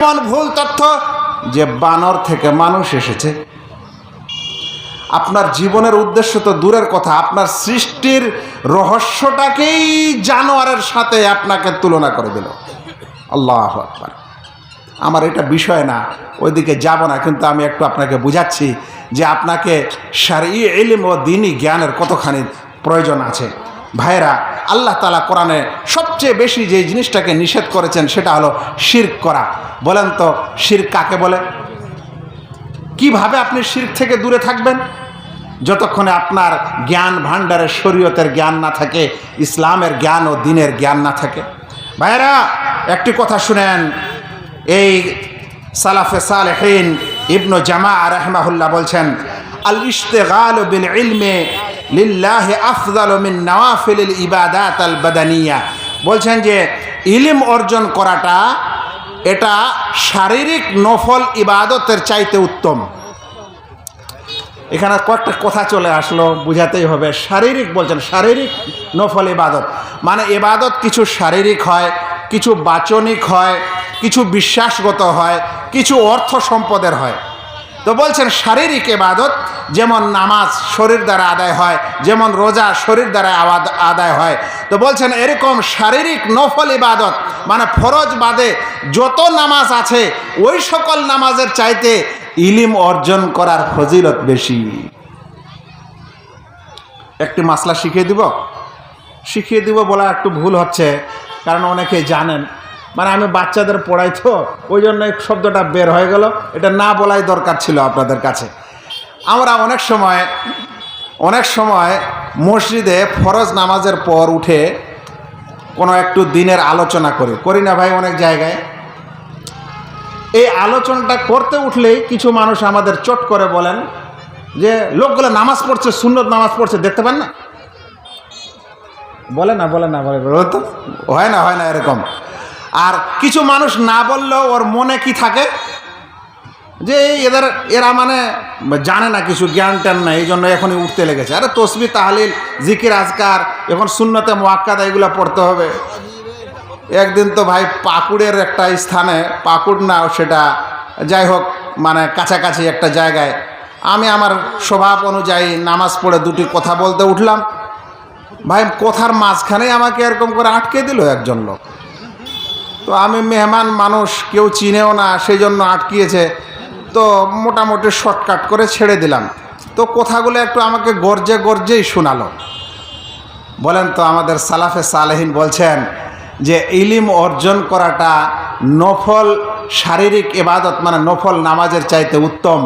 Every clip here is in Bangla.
এমন ভুল তথ্য যে বানর থেকে মানুষ এসেছে। আপনার জীবনের উদ্দেশ্য তো দূরের কথা, আপনার সৃষ্টির রহস্যটাকেই জানোয়ারের সাথে আপনাকে তুলনা করে দিল। আল্লাহু আকবার। আমার এটা বিষয় না, ওইদিকে যাব না, কিন্তু আমি একটু আপনাকে বুঝাচ্ছি যে আপনাকে শারঈ ইলম ও দ্বীনি জ্ঞানের কতখানি প্রয়োজন আছে। ভাইরা, আল্লাহ তাআলা কোরআনে সবচেয়ে বেশি যে জিনিসটাকে নিষেধ করেছেন সেটা হলো শিরক করা। বলেন তো শিরক কাকে বলে? কিভাবে আপনি শিরক থেকে দূরে থাকবেন? যতক্ষণে আপনার জ্ঞান ভাণ্ডারে শরীয়তের জ্ঞান না থাকে, ইসলামের জ্ঞান ও দ্বীনের জ্ঞান না থাকে। ভাইরা, একটি কথা শুনেন। এই সালাফে সালেহিন ইবনু জামাআ রাহিমাহুল্লাহ বলছেন, আল ইশতিগালু বিল ইলমি লিল্লাহি আফদালু মিন নওয়াফিলিল ইবাদাত আল বাদানিয়া। বলছেন যে ইলম অর্জন করাটা এটা শারীরিক নফল ইবাদতের চাইতে উত্তম। এখানে কয়েকটা কথা চলে আসলো, বুঝাতেই হবে। শারীরিক বলছেন, শারীরিক নফল ইবাদত মানে ইবাদত কিছু শারীরিক হয়, কিছু বাচনিক হয়, কিছু বিশ্বাসগত হয়, কিছু অর্থ সম্পদের হয়। তো বলছেন শারীরিক ইবাদত যেমন নামাজ শরীর দ্বারা আদায় হয়, যেমন রোজা শরীর দ্বারা আদায় হয়। তো বলছেন এরকম শারীরিক নফল ইবাদত মানে ফরজ বাদে যত নামাজ আছে ওই সকল নামাজের চাইতে ইলম অর্জন করার ফজিলত বেশি। একটি মাসলা শিখিয়ে দিব বলা একটু ভুল হচ্ছে, কারণ অনেকেই জানেন। মানে আমি বাচ্চাদের পড়াই তো, ওই জন্য এই শব্দটা বের হয়ে গেল। এটা না বলাই দরকার ছিল আপনাদের কাছে। আমরা অনেক সময় মসজিদে ফরজ নামাজের পর উঠে কোনো একটু দিনের আলোচনা করি না ভাই? অনেক জায়গায় এই আলোচনাটা করতে উঠলেই কিছু মানুষ আমাদের চট করে বলেন যে লোকগুলো নামাজ পড়ছে, সুন্নত নামাজ পড়ছে, দেখতে পান না? বলে তো হয় না এরকম। আর কিছু মানুষ না বললেও ওর মনে কি থাকে যে এরা মানে জানে না, কিছু জ্ঞান ট্যান না, এই জন্য এখনই উঠতে লেগেছে। আরে তসবিহ তাহলিল জিকির আজকার এখন সুন্নতে মুআক্কাদা এগুলো পড়তে হবে। একদিন তো ভাই পাকুড়ের একটা স্থানে, পাকুড় না সেটা, যাই হোক মানে কাছাকাছি একটা জায়গায়, আমি আমার স্বভাব অনুযায়ী নামাজ পড়ে দুটি কথা বলতে উঠলাম। ভাই কথার মাঝখানেই আমাকে এরকম করে আটকে দিল একজন লোক। তো আমি মেহমান মানুষ, কেউ চিনেও না, সেই জন্য আটকিয়েছে। তো মোটামুটি শর্টকাট করে ছেড়ে দিলাম। তো কথাগুলো একটু আমাকে গর্জেই শোনালো। বলেন তো, আমাদের সালাফে সালেহিন বলছেন যে ইলম অর্জন করাটা নফল শারীরিক ইবাদত মানে নফল নামাজের চাইতে উত্তম।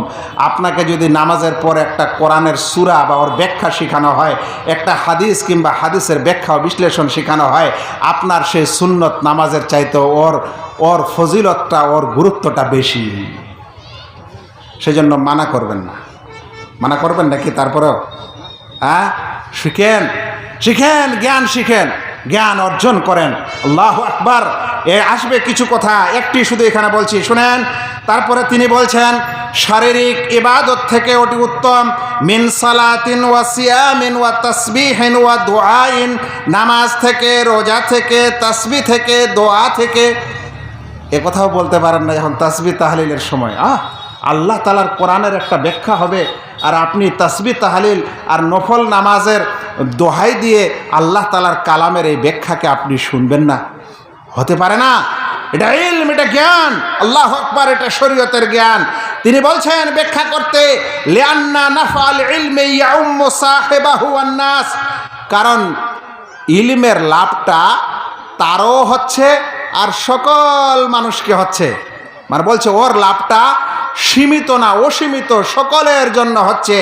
আপনাকে যদি নামাজের পর একটা কোরআনের সূরা বা ওর ব্যাখ্যা শেখানো হয়, একটা হাদিস কিংবা হাদিসের ব্যাখ্যা ও বিশ্লেষণ শেখানো হয়, আপনার সেই সুন্নত নামাজের চাইতে ওর ফজিলতটা, ওর গুরুত্বটা বেশি। সেজন্য মানা করবেন নাকি? তারপরেও শিখেন, জ্ঞান অর্জন করেন। আল্লাহু আকবার। আসবে কিছু কথা, একটি শুধু এখানে বলছি, শুনেন। তারপরে তিনি বলছেন শারীরিক ইবাদত থেকে ওটি উত্তম। মিন সালাতিন ওয়া সিয়ামিন ওয়া তাসবিহিন ওয়া দুআইন, নামাজ থেকে, রোজা থেকে, তাসবিহ থেকে, দোয়া থেকে। এ কথাও বলতে পারেন না এখন তাসবিহ তাহলিলের সময়। আল্লাহ তাআলার কোরআনের একটা ব্যাখ্যা হবে, আর আপনি তাসবিহ তাহলিল আর নফল নামাজের দোহাই দিয়ে আল্লাহ তাআলার কালামের এই ব্যাখ্যাকে আপনি শুনবেন না? হতে পারে না। এটা ইলম, এটা জ্ঞান। আল্লাহু আকবার। এটা শরীয়তের জ্ঞান। তিনি বলছেন ব্যাখ্যা করতে, লিআন্না নাফআল ইলমি ইয়াউম্মু সাহিবাহু ওয়ান নাস, কারণ ইলমের লাভটা তারও হচ্ছে আর সকল মানুষকে হচ্ছে। মানে বলছে ওর লাভটা সীমিত না, অসীমিত, সকলের জন্য হচ্ছে।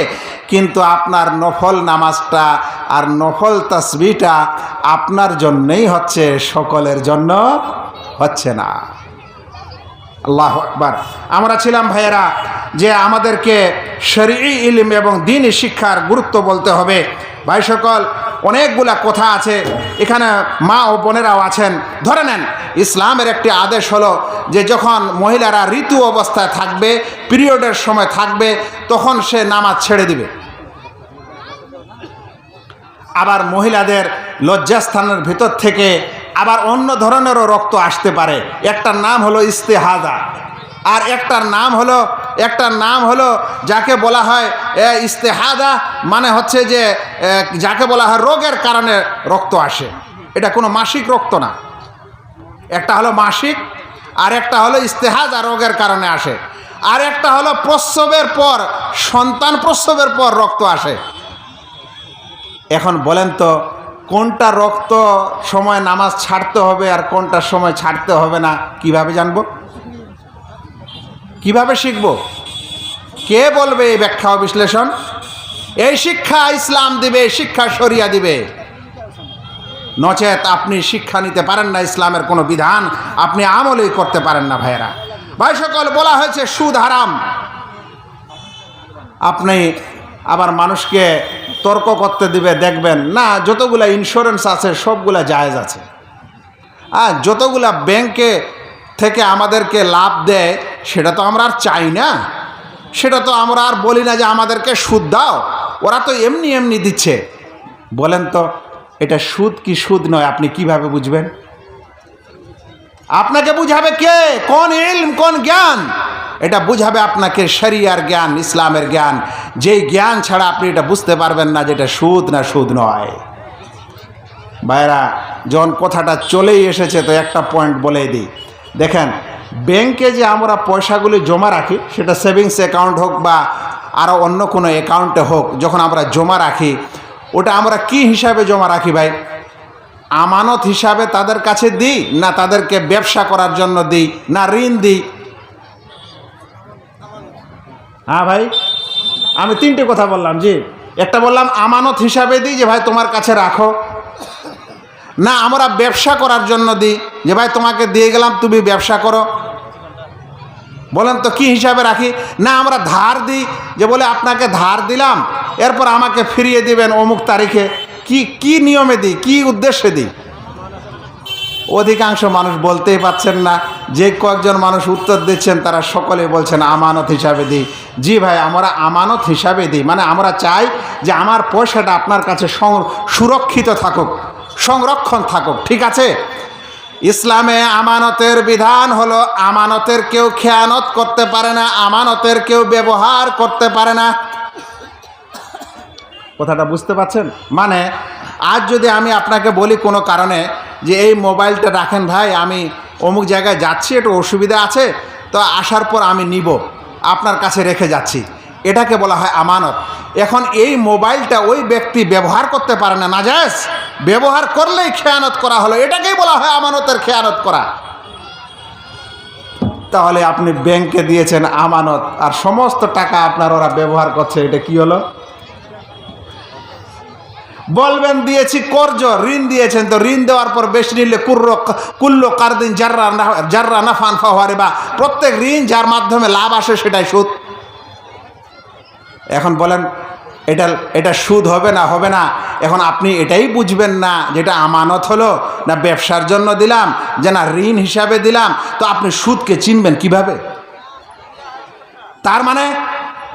কিন্তু আপনার নফল নামাজটা আর নফল তাসবিহটা আপনার জন্যই হচ্ছে, সকলের জন্য হচ্ছে না। আল্লাহু আকবার। আমরা ছিলাম ভাইয়েরা যে আমাদেরকে শরঈ ইলম এবং দ্বীনি শিক্ষার গুরুত্ব বলতে হবে। ভাই সকল, অনেকগুলা কথা আছে এখানে, মা ও বোনেরাও আছেন। ধরে নেন, ইসলামের একটি আদেশ হলো যে যখন মহিলারা ঋতু অবস্থায় থাকবে, পিরিয়ডের সময় থাকবে, তখন সে নামাজ ছেড়ে দিবে। আবার মহিলাদের লজ্জাস্থানের ভিতর থেকে আবার অন্য ধরনেরও রক্ত আসতে পারে। একটার নাম হলো ইস্তেহাজা, আর একটার নাম হলো যাকে বলা হয় ইস্তেহাজা, মানে হচ্ছে যে যাকে বলা হয় রোগের কারণে রক্ত আসে। এটা কোনো মাসিক রক্ত না। একটা হলো মাসিক, আর একটা হলো ইস্তেহাজা, রোগের কারণে আসে। আর একটা হলো প্রসবের পর, সন্তান প্রসবের পর রক্ত আসে। এখন বলেন তো কোনটা রক্ত সময় নামাজ ছাড়তে হবে আর কোনটার সময় ছাড়তে হবে না কিভাবে জানবো? কিভাবে শিখব? কে বলবে এই ব্যাখ্যা ও বিশ্লেষণ? এই শিক্ষা ইসলাম দিবে, এই শিক্ষা শরিয়া দিবে। নচেত আপনি শিক্ষা নিতে পারেন না, ইসলামের কোনো বিধান আপনি আমলই করতে পারেন না। ভাইয়েরা, ভাই সকল, বলা হয়েছে সুদ হারাম। আপনি আবার মানুষকে তর্ক করতে দিবে, দেখবেন না যতগুলা ইন্স্যুরেন্স আছে সবগুলা জায়েজ আছে। আর যতগুলা ব্যাংকে থেকে আমাদেরকে লাভ দেয় সেটা তো আমরা আর চাই না, সেটা তো আমরা আর বলি না যে আমাদেরকে সুদ দাও, ওরা তো এমনি এমনি দিচ্ছে। বলেন তো এটা সুদ কি সুদ নয় আপনি কিভাবে বুঝবেন? আপনাকে বুঝাবে কে? কোন ইলম, কোন জ্ঞান? এটা বুঝাবে আপনাকে শরিয়ার জ্ঞান, ইসলামের জ্ঞান। যেই জ্ঞান ছাড়া আপনি এটা বুঝতে পারবেন না যেটা সুদ না সুদ নয়। ভাইরা, যখন কথাটা চলেই এসেছে তো একটা পয়েন্ট বলেই দিই। দেখেন, ব্যাংকে যে আমরা পয়সাগুলি জমা রাখি, সেটা সেভিংস অ্যাকাউন্ট হোক বা আরও অন্য কোনো অ্যাকাউন্টে হোক, যখন আমরা জমা রাখি ওটা আমরা কি হিসাবে জমা রাখি ভাই? আমানত হিসাবে তাদের কাছে দিই, না তাদেরকে ব্যবসা করার জন্য দিই, না ঋণ দিই? হ্যাঁ ভাই, আমি তিনটে কথা বললাম। জি, একটা বললাম আমানত হিসাবে দিই যে ভাই তোমার কাছে রাখো, না আমরা ব্যবসা করার জন্য দিই যে ভাই তোমাকে দিয়ে গেলাম তুমি ব্যবসা করো। বলেন তো কি হিসাবে রাখি? না আমরা ধার দিই যে বলে আপনাকে ধার দিলাম, এরপর আমাকে ফিরিয়ে দিবেন অমুক তারিখে। কি নিয়মে দিই, কি উদ্দেশ্যে দিই? অধিকাংশ মানুষ বলতেই পারছেন না। যে কয়েকজন মানুষ উত্তর দিচ্ছেন তারা সকলে বলছেন আমানত হিসাবে দিই। জি ভাই, আমরা আমানত হিসাবে দিই, মানে আমরা চাই যে আমার পয়সাটা আপনার কাছে সুরক্ষিত থাকুক, সংরক্ষণ থাকুক। ঠিক আছে? ইসলামে আমানতের বিধান হলো আমানতের কেউ খেয়ানত করতে পারে না, আমানতের কেউ ব্যবহার করতে পারে না। কথাটা বুঝতে পারছেন? মানে আজ যদি আমি আপনাকে বলি কোনো কারণে যে এই মোবাইলটা রাখেন ভাই, আমি অমুক জায়গায় যাচ্ছি, একটু অসুবিধা আছে, তো আসার পর আমি নিব, আপনার কাছে রেখে যাচ্ছি, এটাকে বলা হয় আমানত। এখন এই মোবাইলটা ওই ব্যক্তি ব্যবহার করতে পারে না, নাজায়েজ, ব্যবহার করলেই খেয়ানত করা হলো, এটাকেই বলা হয় আমানতের খেয়ানত করা। তাহলে আপনি ব্যাংকে দিয়েছেন আমানত আর সমস্ত টাকা আপনার ওরা ব্যবহার করছে, এটা কি হলো? বলবেন দিয়েছি কর্জ, ঋণ দিয়েছেন, তো ঋণ দেওয়ার পর বেশি নিলে কুল্লো কারদিন জাররা নাফান ফাওয়ারে, বা প্রত্যেক ঋণ যার মাধ্যমে লাভ আসে সেটাই সুদ। এখন বলেন এটা সুদ হবে না হবে না? এখন আপনি এটাই বুঝবেন না যেটা আমানত হলো না ব্যবসার জন্য দিলাম, যে না ঋণ হিসাবে দিলাম, তো আপনি সুদকে চিনবেন কিভাবে? তার মানে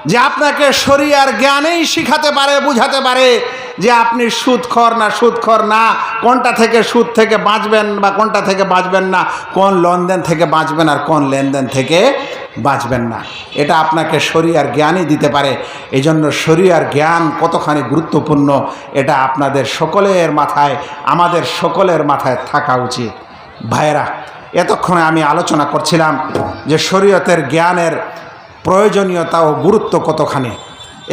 যে আপনাকে শরিয়ার জ্ঞানেই শিখাতে পারে, বুঝাতে পারে যে আপনি সুদখোর না, কোনটা থেকে সুদ থেকে বাঁচবেন বা কোনটা থেকে বাঁচবেন না, কোন লেনদেন থেকে বাঁচবেন আর কোন লেনদেন থেকে বাঁচবেন না, এটা আপনাকে শরিয়ার জ্ঞানই দিতে পারে। এই জন্য শরিয়ার জ্ঞান কতখানি গুরুত্বপূর্ণ এটা আপনাদের সকলের মাথায়, আমাদের সকলের মাথায় থাকা উচিত। ভাইয়েরা, এতক্ষণে আমি আলোচনা করছিলাম যে শরীয়তের জ্ঞানের প্রয়োজনীয়তা ও গুরুত্ব কতখানি।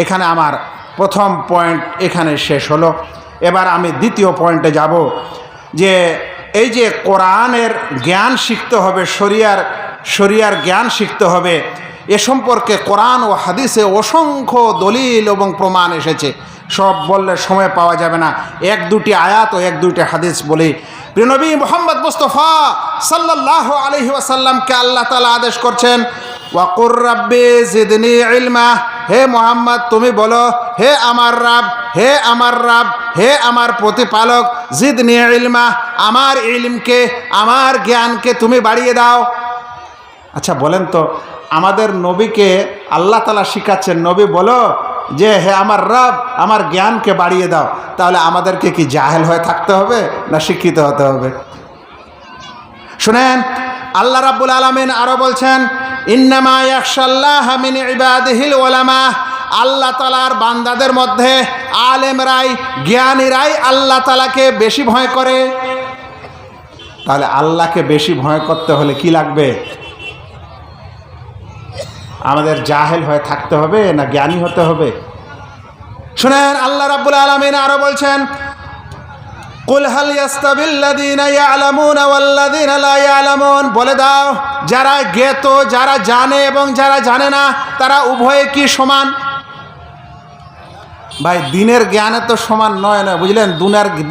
এখানে আমার প্রথম পয়েন্ট এখানে শেষ হলো। এবার আমি দ্বিতীয় পয়েন্টে যাব, যে এই যে কোরআনের জ্ঞান শিখতে হবে, শরিয়ার জ্ঞান শিখতে হবে, এ সম্পর্কে কোরআন ও হাদিসে অসংখ্য দলিল এবং প্রমাণ এসেছে। সব বললে সময় পাওয়া যাবে না, এক দুটি আয়াত ও এক দুইটি হাদিস বলি। প্রিয় নবী মুহাম্মদ মুস্তাফা সাল্লাল্লাহু আলাইহি ওয়াসাল্লামকে আল্লাহ তাআলা আদেশ করছেন, ওয়াকুর রাব্বি জিদনি ইলমা, হে মোহাম্মদ তুমি বলো, হে আমার রাব, হে আমার রাব, হে আমার প্রতিপালক, জিদনি ইলমা, আমার ইলমকে, আমার জ্ঞানকে তুমি বাড়িয়ে দাও। আচ্ছা বলেন তো, আমাদের নবীকে আল্লাহ তাআলা শিখাচ্ছেন, নবী বলো যে হে আমার রব, আমার জ্ঞানকে বাড়িয়ে দাও, তাহলে আমাদেরকে কি জাহেল হয়ে থাকতে হবে না শিক্ষিত হতে হবে? শুনেন, আল্লাহ রাব্বুল আলামিন আরো বলছেন, ইন্নামা ইয়াখশাল্লাহা মিন ইবাদিহিল উলামা, আল্লাহ তাআলার বান্দাদের মধ্যে আলেমরাই, জ্ঞানীরাই আল্লাহ তাআলাকে বেশি ভয় করে। তাহলে আল্লাহকে বেশি ভয় করতে হলে কি লাগবে? আমাদের জাহেল হয়ে থাকতে হবে না জ্ঞানী হতে হবে? শুনেন, আল্লাহ রাব্বুল আলামিন আরো বলছেন, কুল হাল ইয়াস্তাবিল্লাযীনা ইয়ালামুনা ওয়াল্লাযীনা লা ইয়ালামুন, বলে দাও যারা জ্ঞাত, যারা জানে এবং যারা জানে না, তারা উভয়ে কি সমান? ভাই, দিনের জ্ঞানে তো সমান নয়, বুঝলেন?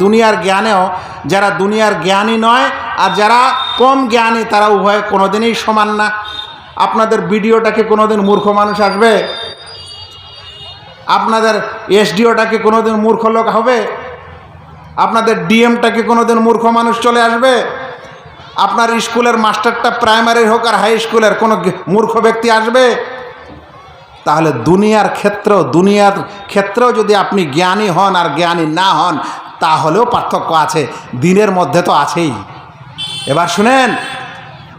দুনিয়ার জ্ঞানেও যারা দুনিয়ার জ্ঞানী নয় আর যারা কম জ্ঞানী, তারা উভয়ে কোনোদিনই সমান না। আপনাদের ভিডিওটাকে কোনোদিন মূর্খ মানুষ আসবে? আপনাদের এসডিওটাকে কোনোদিন মূর্খ লোক হবে? আপনাদের ডিএমটাকে কোনোদিন মূর্খ মানুষ চলে আসবে? আপনার স্কুলের মাস্টারটা প্রাইমারি হোক আর হাই স্কুলের কোনো মূর্খ ব্যক্তি আসবে? তাহলে দুনিয়ার ক্ষেত্রেও যদি আপনি জ্ঞানী হন আর জ্ঞানী না হন, তাহলেও পার্থক্য আছে, দিনের মধ্যে তো আছেই। এবার শুনেন,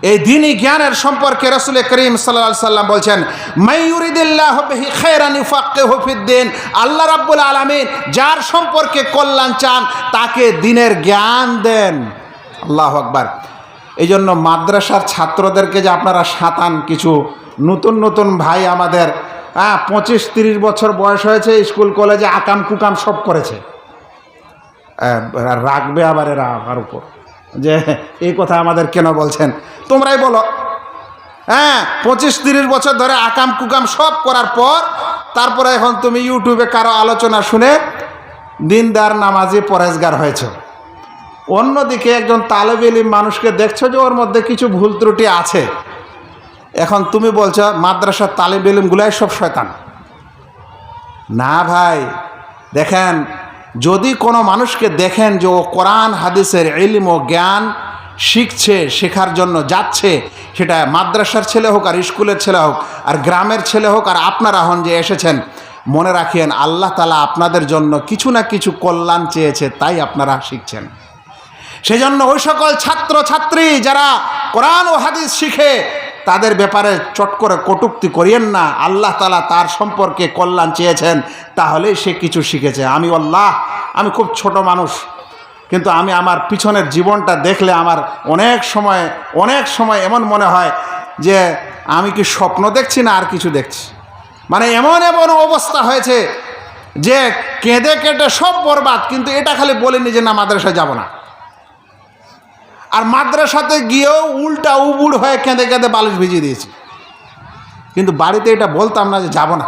এই দ্বীনি জ্ঞানের সম্পর্কে রাসূল করিম সাল্লাল্লাহু আলাইহি সাল্লাম বলছেন, মান ইউরিদিল্লাহু বিহি খায়রান ইউফাক্কিহু ফিদ্দীন, আল্লাহ রাব্বুল আলামিন যার সম্পর্কে কল্যাণ চান তাকে দ্বীনের জ্ঞান দেন। আল্লাহু আকবার। এই জন্য মাদ্রাসার ছাত্রদেরকে যে আপনারা শাতান, কিছু নতুন ভাই আমাদের 25-30 বছর বয়স হয়েছে, স্কুল কলেজে আকাম কুকাম সব করেছে, রাখবে আবার এরা আমার উপর যে এই কথা আমাদের কেন বলছেন? তোমরাই বলো। 25-30 বছর ধরে আকাম কুকাম সব করার পর তারপরে এখন তুমি ইউটিউবে কারো আলোচনা শুনে দিনদার, নামাজি, পরেজগার হয়েছ। অন্যদিকে একজন তালেবে ইলম মানুষকে দেখছো যে ওর মধ্যে কিছু ভুল ত্রুটি আছে, এখন তুমি বলছো মাদ্রাসার তালেবে ইলমগুলাই সব শয়তান। না ভাই, দেখেন, যদি কোনো মানুষকে দেখেন যে ও কোরআন হাদিসের ইলম ও জ্ঞান শিখছে, শেখার জন্য যাচ্ছে, সেটা মাদ্রাসার ছেলে হোক আর স্কুলের ছেলে হোক আর গ্রামের ছেলে হোক আর আপনারা হন যে এসেছেন, মনে রাখেন আল্লাহ তাআলা আপনাদের জন্য কিছু না কিছু কল্যাণ চেয়েছে, তাই আপনারা শিখছেন। সেজন্য ওই সকল ছাত্র ছাত্রী যারা কোরআন ও হাদিস শিখে তাদের ব্যাপারে চট করে কটূক্তি করিয়েন না। আল্লাহ তাআলা তার সম্পর্কে কল্যাণ চেয়েছেন, তাহলেই সে কিছু শিখেছে। আমি খুব ছোট মানুষ, কিন্তু আমি আমার পিছনের জীবনটা দেখলে আমার অনেক সময় এমন মনে হয় যে আমি কি স্বপ্ন দেখছি না আর কিছু দেখছি। মানে এমন অবস্থা হয়েছে যে কেঁদে কেটে সব বরবাদ, কিন্তু এটা খালি বলিনি যে না মাদ্রাসায় যাব না, আর মাদ্রাসাতে গিয়েও উল্টা উবুড় হয়ে কেঁদে কেঁদে বালিশ ভিজিয়ে দিয়েছি, কিন্তু বাড়িতে এটা বলতাম না যে যাব না।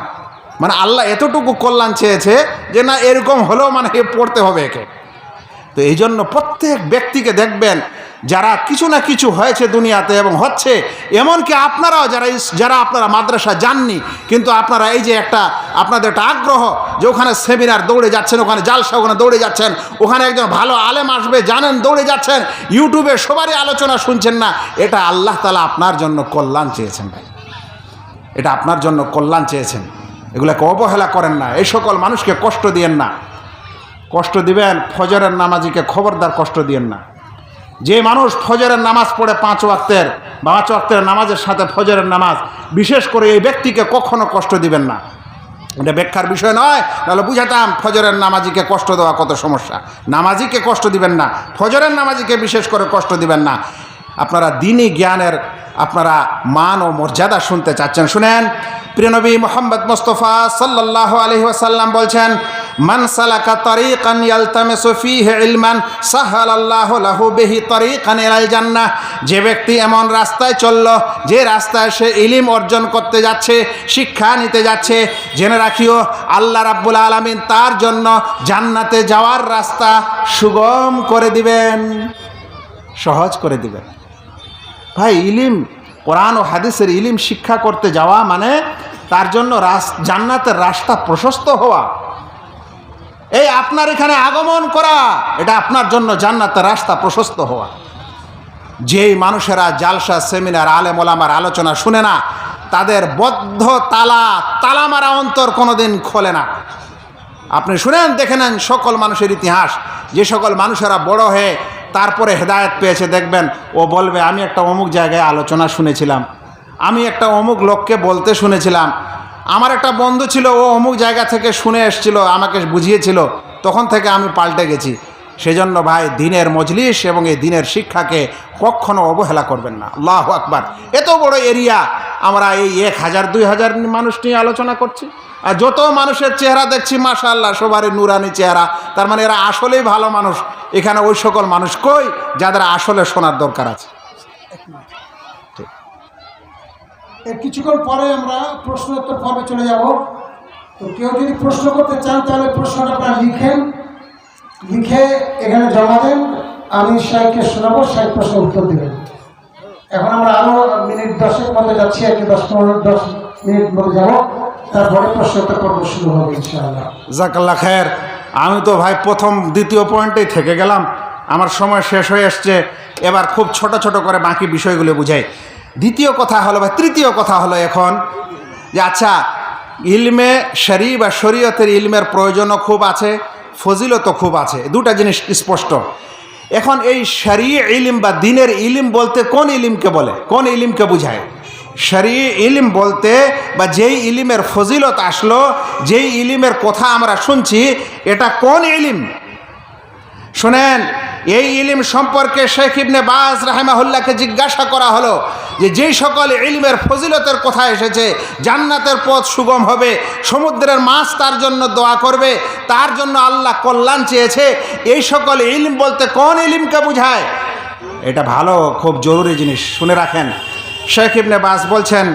মানে আল্লাহ এতটুকু কল্যাণ চেয়েছে যে না এরকম হলেও মানে পড়তে হবে একে। তো এই জন্য প্রত্যেক ব্যক্তিকে দেখবেন যারা কিছু না কিছু হয়েছে দুনিয়াতে এবং হচ্ছে, এমনকি আপনারাও যারা আপনারা মাদ্রাসা যাননি, কিন্তু আপনারা এই যে আপনাদের একটা আগ্রহ যে ওখানে সেমিনার দৌড়ে যাচ্ছেন, ওখানে জালসা, ওখানে দৌড়ে যাচ্ছেন, ওখানে একজন ভালো আলেম আসবে জানেন, দৌড়ে যাচ্ছেন, ইউটিউবে সবারই আলোচনা শুনছেন না, এটা আল্লাহ তাআলা আপনার জন্য কল্যাণ চেয়েছেন ভাই, এটা আপনার জন্য কল্যাণ চেয়েছেন। এগুলোকে অবহেলা করেন না, এই সকল মানুষকে কষ্ট দিয়েন না। কষ্ট দিবেন ফজরের নামাজিকে খবরদার কষ্ট দিয়েন না। যে মানুষ ফজরের নামাজ পড়ে 5 ওয়াক্তের নামাজের সাথে ফজরের নামাজ, বিশেষ করে এই ব্যক্তিকে কখনো কষ্ট দিবেন না। এটা ব্যাখ্যার বিষয় নয়, নাহলে বুঝাতাম ফজরের নামাজিকে কষ্ট দেওয়া কত সমস্যা। নামাজিকে কষ্ট দিবেন না, ফজরের নামাজিকে বিশেষ করে কষ্ট দিবেন না। আপনারা দ্বীনি জ্ঞানের আপনারা মান ও মর্যাদা শুনতে চাচ্ছেন, শুনেন। প্রিয় নবী মুহাম্মদ মুস্তাফা সাল্লাল্লাহু আলাইহি ওয়াসাল্লাম বলছেন, মান সালাকা তারিকান ইয়ালতামিসু ফীহি ইলমান সাহালাল্লাহু লাহু বিহি তারিকান ইলাল জান্নাহ। যে ব্যক্তি এমন রাস্তায় চলল যে রাস্তায় সে ইলম অর্জন করতে যাচ্ছে, শিক্ষা নিতে যাচ্ছে, জেনে রাখিও আল্লাহ রাব্বুল আলামিন তার জন্য জান্নাতে যাওয়ার রাস্তা সুগম করে দিবেন, সহজ করে দিবেন। ভাই, ইলম, কোরআন ও হাদিসের ইলম শিক্ষা করতে যাওয়া মানে তার জন্য জান্নাতের রাস্তা প্রশস্ত হওয়া। এই আপনার এখানে আগমন করা, এটা আপনার জন্য জান্নাতের রাস্তা প্রশস্ত হওয়া। যেই মানুষেরা জালসা, সেমিনার, আলেম ওলামার আলোচনা শুনে না, তাদের বদ্ধ তালা মারা অন্তর কোনোদিন খোলে না। আপনি শুনেন, দেখে নেন সকল মানুষের ইতিহাস, যে সকল মানুষেরা বড় হয়ে তারপরে হেদায়েত পেয়েছে, দেখবেন ও বলবে আমি একটা অমুক জায়গায় আলোচনা শুনেছিলাম, আমি একটা অমুক লোককে বলতে শুনেছিলাম, আমার একটা বন্ধু ছিল ও অমুক জায়গা থেকে শুনে এসেছিল, আমাকে বুঝিয়েছিল, তখন থেকে আমি পাল্টে গেছি। সেজন্য ভাই দিনের মজলিস এবং এই দিনের শিক্ষাকে কখনো অবহেলা করবেন না। আল্লাহু আকবার। এত বড় এরিয়া, আমরা এই 1000-2000 মানুষ নিয়ে আলোচনা করছি, আর যত মানুষের চেহারা দেখছি মাশাআল্লাহ সবারই নুরানি চেহারা, তার মানে এরা আসলেই ভালো মানুষ। এখানে ওই সকল মানুষ কই যাদের আসলে শোনার দরকার আছে। কিছুক্ষণ পরে আমরা প্রশ্ন উত্তর পর্বে চলে যাব। তো কেউ যদি প্রশ্ন করতে চান তাহলে প্রশ্নটা আপনারা লিখে এখানে জমা দেন, আমি সাহেবকে শোনাবো, সাহেব প্রশ্ন উত্তর দেবেন। এখন আমরা আরো মিনিট 10 মধ্যে যাচ্ছি, আর কি 10 মিনিট মধ্যে যাব, তারপরে প্রশ্ন উত্তর পর্ব শুরু হবে ইনশাআল্লাহ। জাকাল্লাহ খায়ের। আমি তো ভাই প্রথম দ্বিতীয় পয়েন্টেই থেকে গেলাম, আমার সময় শেষ হয়ে এসছে। এবার খুব ছোট ছোট করে বাকি বিষয়গুলো বুঝাই। দ্বিতীয় কথা হলো বা তৃতীয় কথা হলো এখন যে আচ্ছা, ইলমে শরী বা শরীয়তের ইলমের প্রয়োজনও খুব আছে, ফজিলতও খুব আছে, দুটা জিনিস স্পষ্ট। এখন এই শরী ইলম বা দিনের ইলম বলতে কোন ইলমকে বলে, কোন ইলমকে বুঝায়? শরী ইলম বলতে বা যেই ইলমের ফজিলত আসলো, যেই ইলমের কথা আমরা শুনছি, এটা কোন ইলম? শুনেন, এই ইলম সম্পর্কে শেখ ইবনে বাজ রাহিমাহুল্লাহকে জিজ্ঞাসা করা হলো যে যেই সকল ইলমের ফজিলতের কথা এসেছে, জান্নাতের পথ সুগম হবে, সমুদ্রের মাছ তার জন্য দোয়া করবে, তার জন্য আল্লাহ কল্যাণ চেয়েছে, এই সকল ইলম বলতে কোন ইলমকে বুঝায়? এটা ভালো, খুব জরুরি জিনিস, শুনে রাখেন। শেখ ইবনে বাজ বলছেন,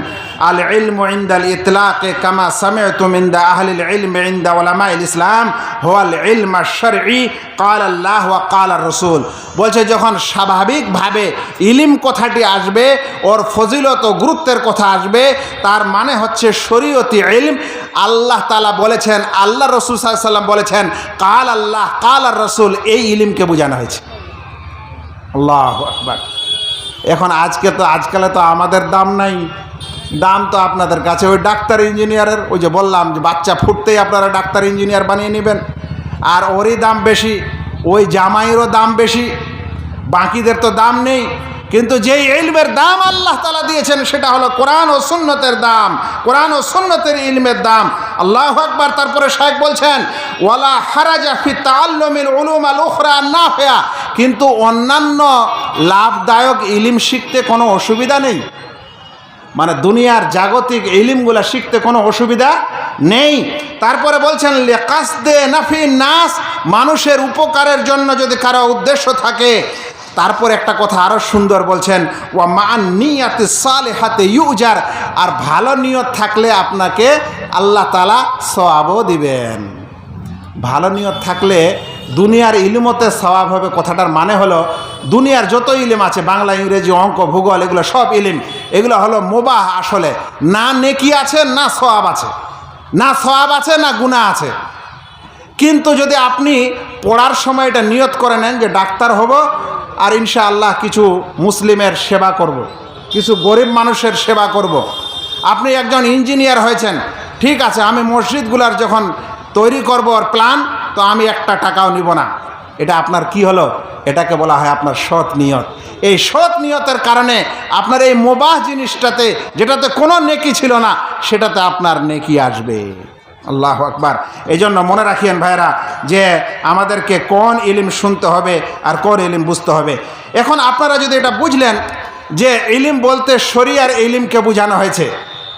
আল ইলমু ইনদাল ইতলাকে কামা সামি'তু মিন আহলিল ইলমি ইনদা উলামাইল ইসলাম হুয়াল ইলম আশ-শারঈ ক্বাল আল্লাহ ওয়া ক্বাল আর-রাসূল। বলছে যখন স্বাভাবিকভাবে ইলম কথাটি আসবে, ওর ফজিলত ও গুরুত্বের কথা আসবে, তার মানে হচ্ছে শরীয়তি ইলম। আল্লাহ তাআলা বলেছেন, আল্লাহ রাসূল সাল্লাল্লাহু আলাইহি ওয়াসাল্লাম বলেছেন, ক্বাল আল্লাহ ক্বাল আর-রাসূল, এই ইলমকে বোঝানো হয়েছে। আল্লাহু আকবার। এখন আজকালে তো আমাদের দাম নাই, দাম তো আপনাদের কাছে ওই ডাক্তার ইঞ্জিনিয়ারের, ওই যে বললাম যে বাচ্চা ফুটতেই আপনারা ডাক্তার ইঞ্জিনিয়ার বানিয়ে নেবেন, আর ওরই দাম বেশি, ওই জামাইয়েরও দাম বেশি, বাকিদের তো দাম নেই। কিন্তু যেই ইলমের দাম আল্লাহ তাআলা দিয়েছেন সেটা হলো কোরআন ও সুন্নতের দাম, কোরআন ও সুন্নতের ইলমের দাম। আল্লাহু আকবার। তারপরে শায়েখ বলছেন, ওয়ালা হারাজা ফি তাআল্লুমিল উলুম আল উখরা নাফিয়া, কিন্তু অন্যান্য লাভদায়ক ইলম শিখতে কোনো অসুবিধা নেই, মানে দুনিয়ার জাগতিক ইলমগুলা শিখতে কোনো অসুবিধা নেই। তারপরে বলছেন, লিকাসদে নাফি নাস, মানুষের উপকারের জন্য যদি কারো উদ্দেশ্য থাকে। তারপর একটা কথা আরো সুন্দর বলছেন, ওয়া মান নিয়াতি সালিহাতে ইউজার, আর ভালো নিয়ত থাকলে আপনাকে আল্লাহ তাআলা সওয়াবও দিবেন। ভালো নিয়ত থাকলে দুনিয়ার ইলমতে সওয়াব হবে। কথাটার মানে হলো দুনিয়ার যত ইলম আছে, বাংলা, ইংরেজি, অঙ্ক, ভূগোল, এগুলো সব ইলম, এগুলো হলো মুবাহ। আসলে না নেকি আছে না সওয়াব আছে, না সওয়াব আছে না গুনাহ আছে। কিন্তু যদি আপনি পড়ার সময় এটা নিয়ত করে নেন যে ডাক্তার হব আর ইনশাআল্লাহ কিছু মুসলিমের সেবা করব, কিছু গরিব মানুষের সেবা করব। আপনি একজন ইঞ্জিনিয়ার হয়েছেন, ঠিক আছে, আমি মসজিদগুলার যখন তৈরি করব আর প্ল্যান, তো আমি একটা টাকাও নিব না। এটা আপনার কি হলো? এটাকে বলা হয় আপনার সৎ নিয়ত। এই সৎ নিয়তের কারণে আপনার এই মুবাহ জিনিসটাতে, যেটাতে কোনো নেকি ছিল না, সেটাতে আপনার নেকি আসবে। আল্লাহু আকবার। এই জন্য মনে রাখিয়েন ভাইরা যে আমাদেরকে কোন ইলম শুনতে হবে আর কোন ইলম বুঝতে হবে। এখন আপনারা যদি এটা বুঝলেন যে ইলম বলতে শরিয়ার ইলমকে বোঝানো হয়েছে,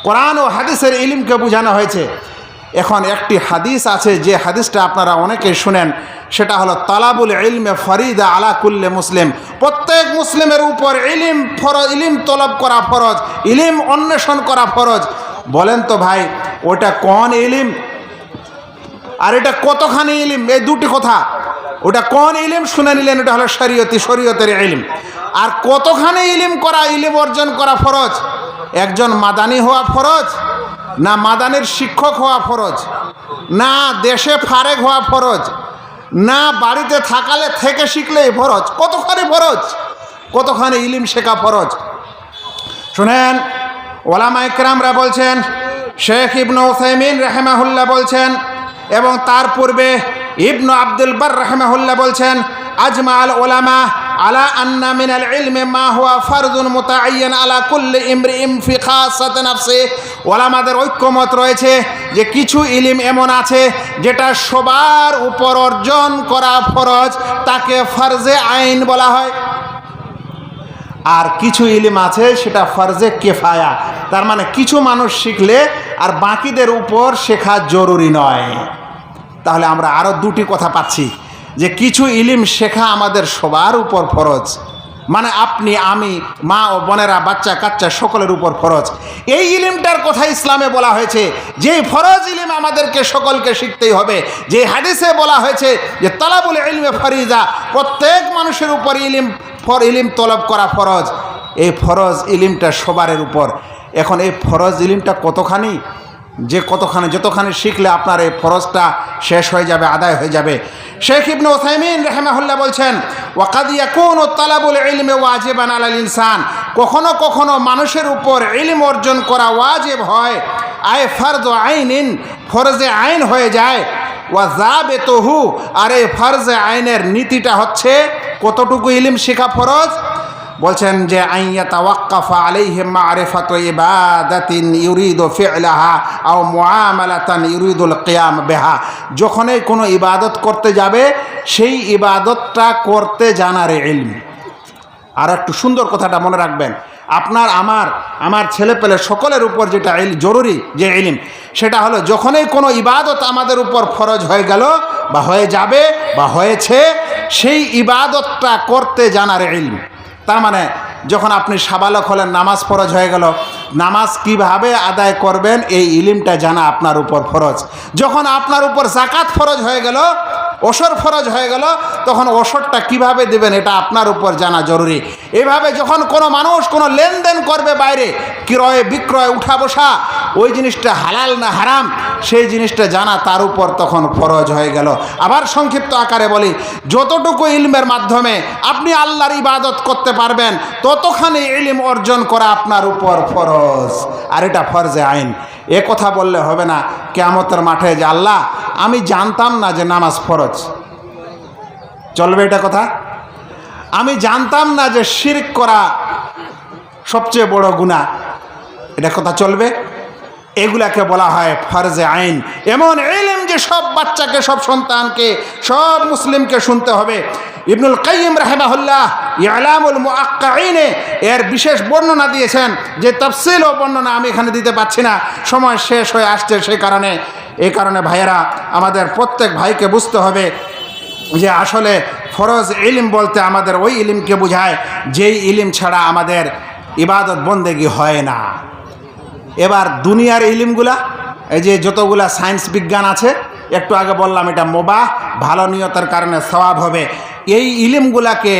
কোরআন ও হাদিসের ইলমকে বোঝানো হয়েছে। এখন একটি হাদিস আছে, যে হাদিসটা আপনারা অনেকেই শুনেন, সেটা হলো তালাবুল ইলমে ফরিদা আলা কুল্লে মুসলিম, প্রত্যেক মুসলিমের উপর ইলম ফরজ, ইলম তলব করা ফরজ, ইলম অন্বেষণ করা ফরজ। বলেন তো ভাই, ওটা কোন ইলম আর এটা কতখানি ইলম? এই দুটি কথা। ওটা কোন ইলম শুনে নিলেন, এটা হলো শরীয়তের ইলম। আর কতখানি ইলম করা, ইলম অর্জন করা ফরজ? একজন মাদানি হওয়া ফরজ, না মাদানির শিক্ষক হওয়া ফরজ, না দেশে ফারেক হওয়া ফরজ, না বাড়িতে থাকালে থেকে শিখলেই ফরজ? কতখানি ফরজ, কতখানি ইলম শেখা ফরজ। শুনেন, ওলামা ইকরামরা বলছেন, শেখ ইবনে উসাইমিন রাহিমাহুল্লাহ বলছেন, এবং তার পূর্বে ইবনে আব্দুল বার রাহিমাহুল্লাহ বলছেন, আজমা আল ওলামা আলা আন্না মিনাল ইলমি মা হুয়া ফারদুন মুতাআয়্যান আলা কুল্লি ইমরিইন ফি খাসাতি নাফসি। ওলামাদের ঐক্যমত রয়েছে যে কিছু ইলম এমন আছে যেটা সবার উপর অর্জন করা ফরজ, তাকে ফরজে আইন বলা হয়। আর কিছু ইলম আছে সেটা ফরজে কেফায়া, তার মানে কিছু মানুষ শিখলে আর বাকিদের উপর শেখা জরুরি নয়। তাহলে আমরা আরও দুটি কথা পাচ্ছি যে কিছু ইলম শেখা আমাদের সবার উপর ফরজ, মানে আপনি, আমি, মা ও বোনেরা, বাচ্চা কাচ্চা সকলের উপর ফরজ। এই ইলমটার কথা ইসলামে বলা হয়েছে, যেই ফরজ ইলম আমাদেরকে সকলকে শিখতেই হবে। যে হাদিসে বলা হয়েছে যে তালাবুল ইলমে ফরিজা, প্রত্যেক মানুষের উপর ইলম তলব করা ফরজ। এই ফরজ ইলমটা সবারের উপর। এখন এই ফরজ ইলমটা কতখানি, যে কতখানি, যতখানি শিখলে আপনার এই ফরজটা শেষ হয়ে যাবে, আদায় হয়ে যাবে। শেখ ইবনে উসাইমিন রাহিমাহুল্লাহ বলছেন, ওয়াকাদ ইয়াকুনু তালাবুল ইলমি ওয়াজিবান আলাল ইনসান, কখনো কখনো মানুষের উপর ইলম অর্জন করা ওয়াজিব হয়, আয় ফরজ আইনিন, ফরজে আইন হয়ে যায়। ওয়া যাবিতুহু, আর এই ফরজে আইনের নীতিটা হচ্ছে কতটুকু ইলম শেখা ফরজ। বলছেন যে আইয়া তাওয়াক্কাফা আলাইহি মারিফাতু ইবাদাতিন ইউরিদু ফি'লাহা আও মুআমালাতান ইউরিদুল কিয়াম বিহা, যখনই কোনো ইবাদত করতে যাবে সেই ইবাদতটা করতে জানার ইলম। আর একটু সুন্দর কথাটা মনে রাখবেন, আপনার আমার ছেলে পেলে সকলের উপর যেটা জরুরি যে ইলম, সেটা হলো যখনই কোনো ইবাদত আমাদের উপর ফরজ হয়ে গেল বা হয়ে যাবে বা হয়েছে, সেই ইবাদতটা করতে জানার ইলম। তার মানে যখন আপনি সাবালক হলেন, নামাজ ফরজ হয়ে গেল, নামাজ কিভাবে আদায় করবেন এই ইলমটা জানা আপনার উপর ফরজ। যখন আপনার উপর যাকাত ফরজ হয়ে গেল, ওসর ফরজ হয়ে গেল, তখন ওসরটা কিভাবে দেবেন এটা আপনার উপর জানা জরুরি। এইভাবে যখন কোনো মানুষ কোনো লেনদেন করবে বাইরে, ক্রয় বিক্রয়, উঠা বসা, ওই জিনিসটা হালাল না হারাম সেই জিনিসটা জানা তার উপর তখন ফরজ হয়ে গেল। আবার সংক্ষিপ্ত আকারে বলি, যতটুকু ইলমের মাধ্যমে আপনি আল্লাহর ইবাদত করতে পারবেন ততখানি ইলম অর্জন করা আপনার উপর ফরজ, আর এটা ফরজে আইন। এ কথা বললে হবে না কিয়ামতের মাঠে যে আল্লাহ আমি জানতাম না যে নামাজ ফরজ, চলবে এটা কথা? আমি জানতাম না যে শিরক করা সবচেয়ে বড় গুনাহ, এটা কথা চলবে? এগুলাকে বলা হয় ফরজে আইন। এমন ইলম যে সব বাচ্চাকে, সব সন্তানকে, সব মুসলিমকে শুনতে হবে। ইবনুল কাইয়িম রাহিমাহুল্লাহ ইলামুল মুআক্কিঈনে এর বিশেষ বর্ণনা দিয়েছেন, যে তাফসীল ও বর্ণনা আমি এখানে দিতে পাচ্ছি না, সময় শেষ হয়ে আসছে। এই কারণে ভাইয়েরা, আমাদের প্রত্যেক ভাইকে বুঝতে হবে যে আসলে ফরজ ইলম বলতে আমাদের ওই ইলমকে বোঝায় যেই ইলম ছাড়া আমাদের ইবাদত বন্দেগী হয় না। এবার দুনিয়ার ইলমগুলা, এই যে যতগুলা সায়েন্স বিজ্ঞান আছে, একটু আগে বললাম এটা মুবাহ, ভালো নিয়তের কারণে সওয়াব হবে। এই ইলমগুলাকে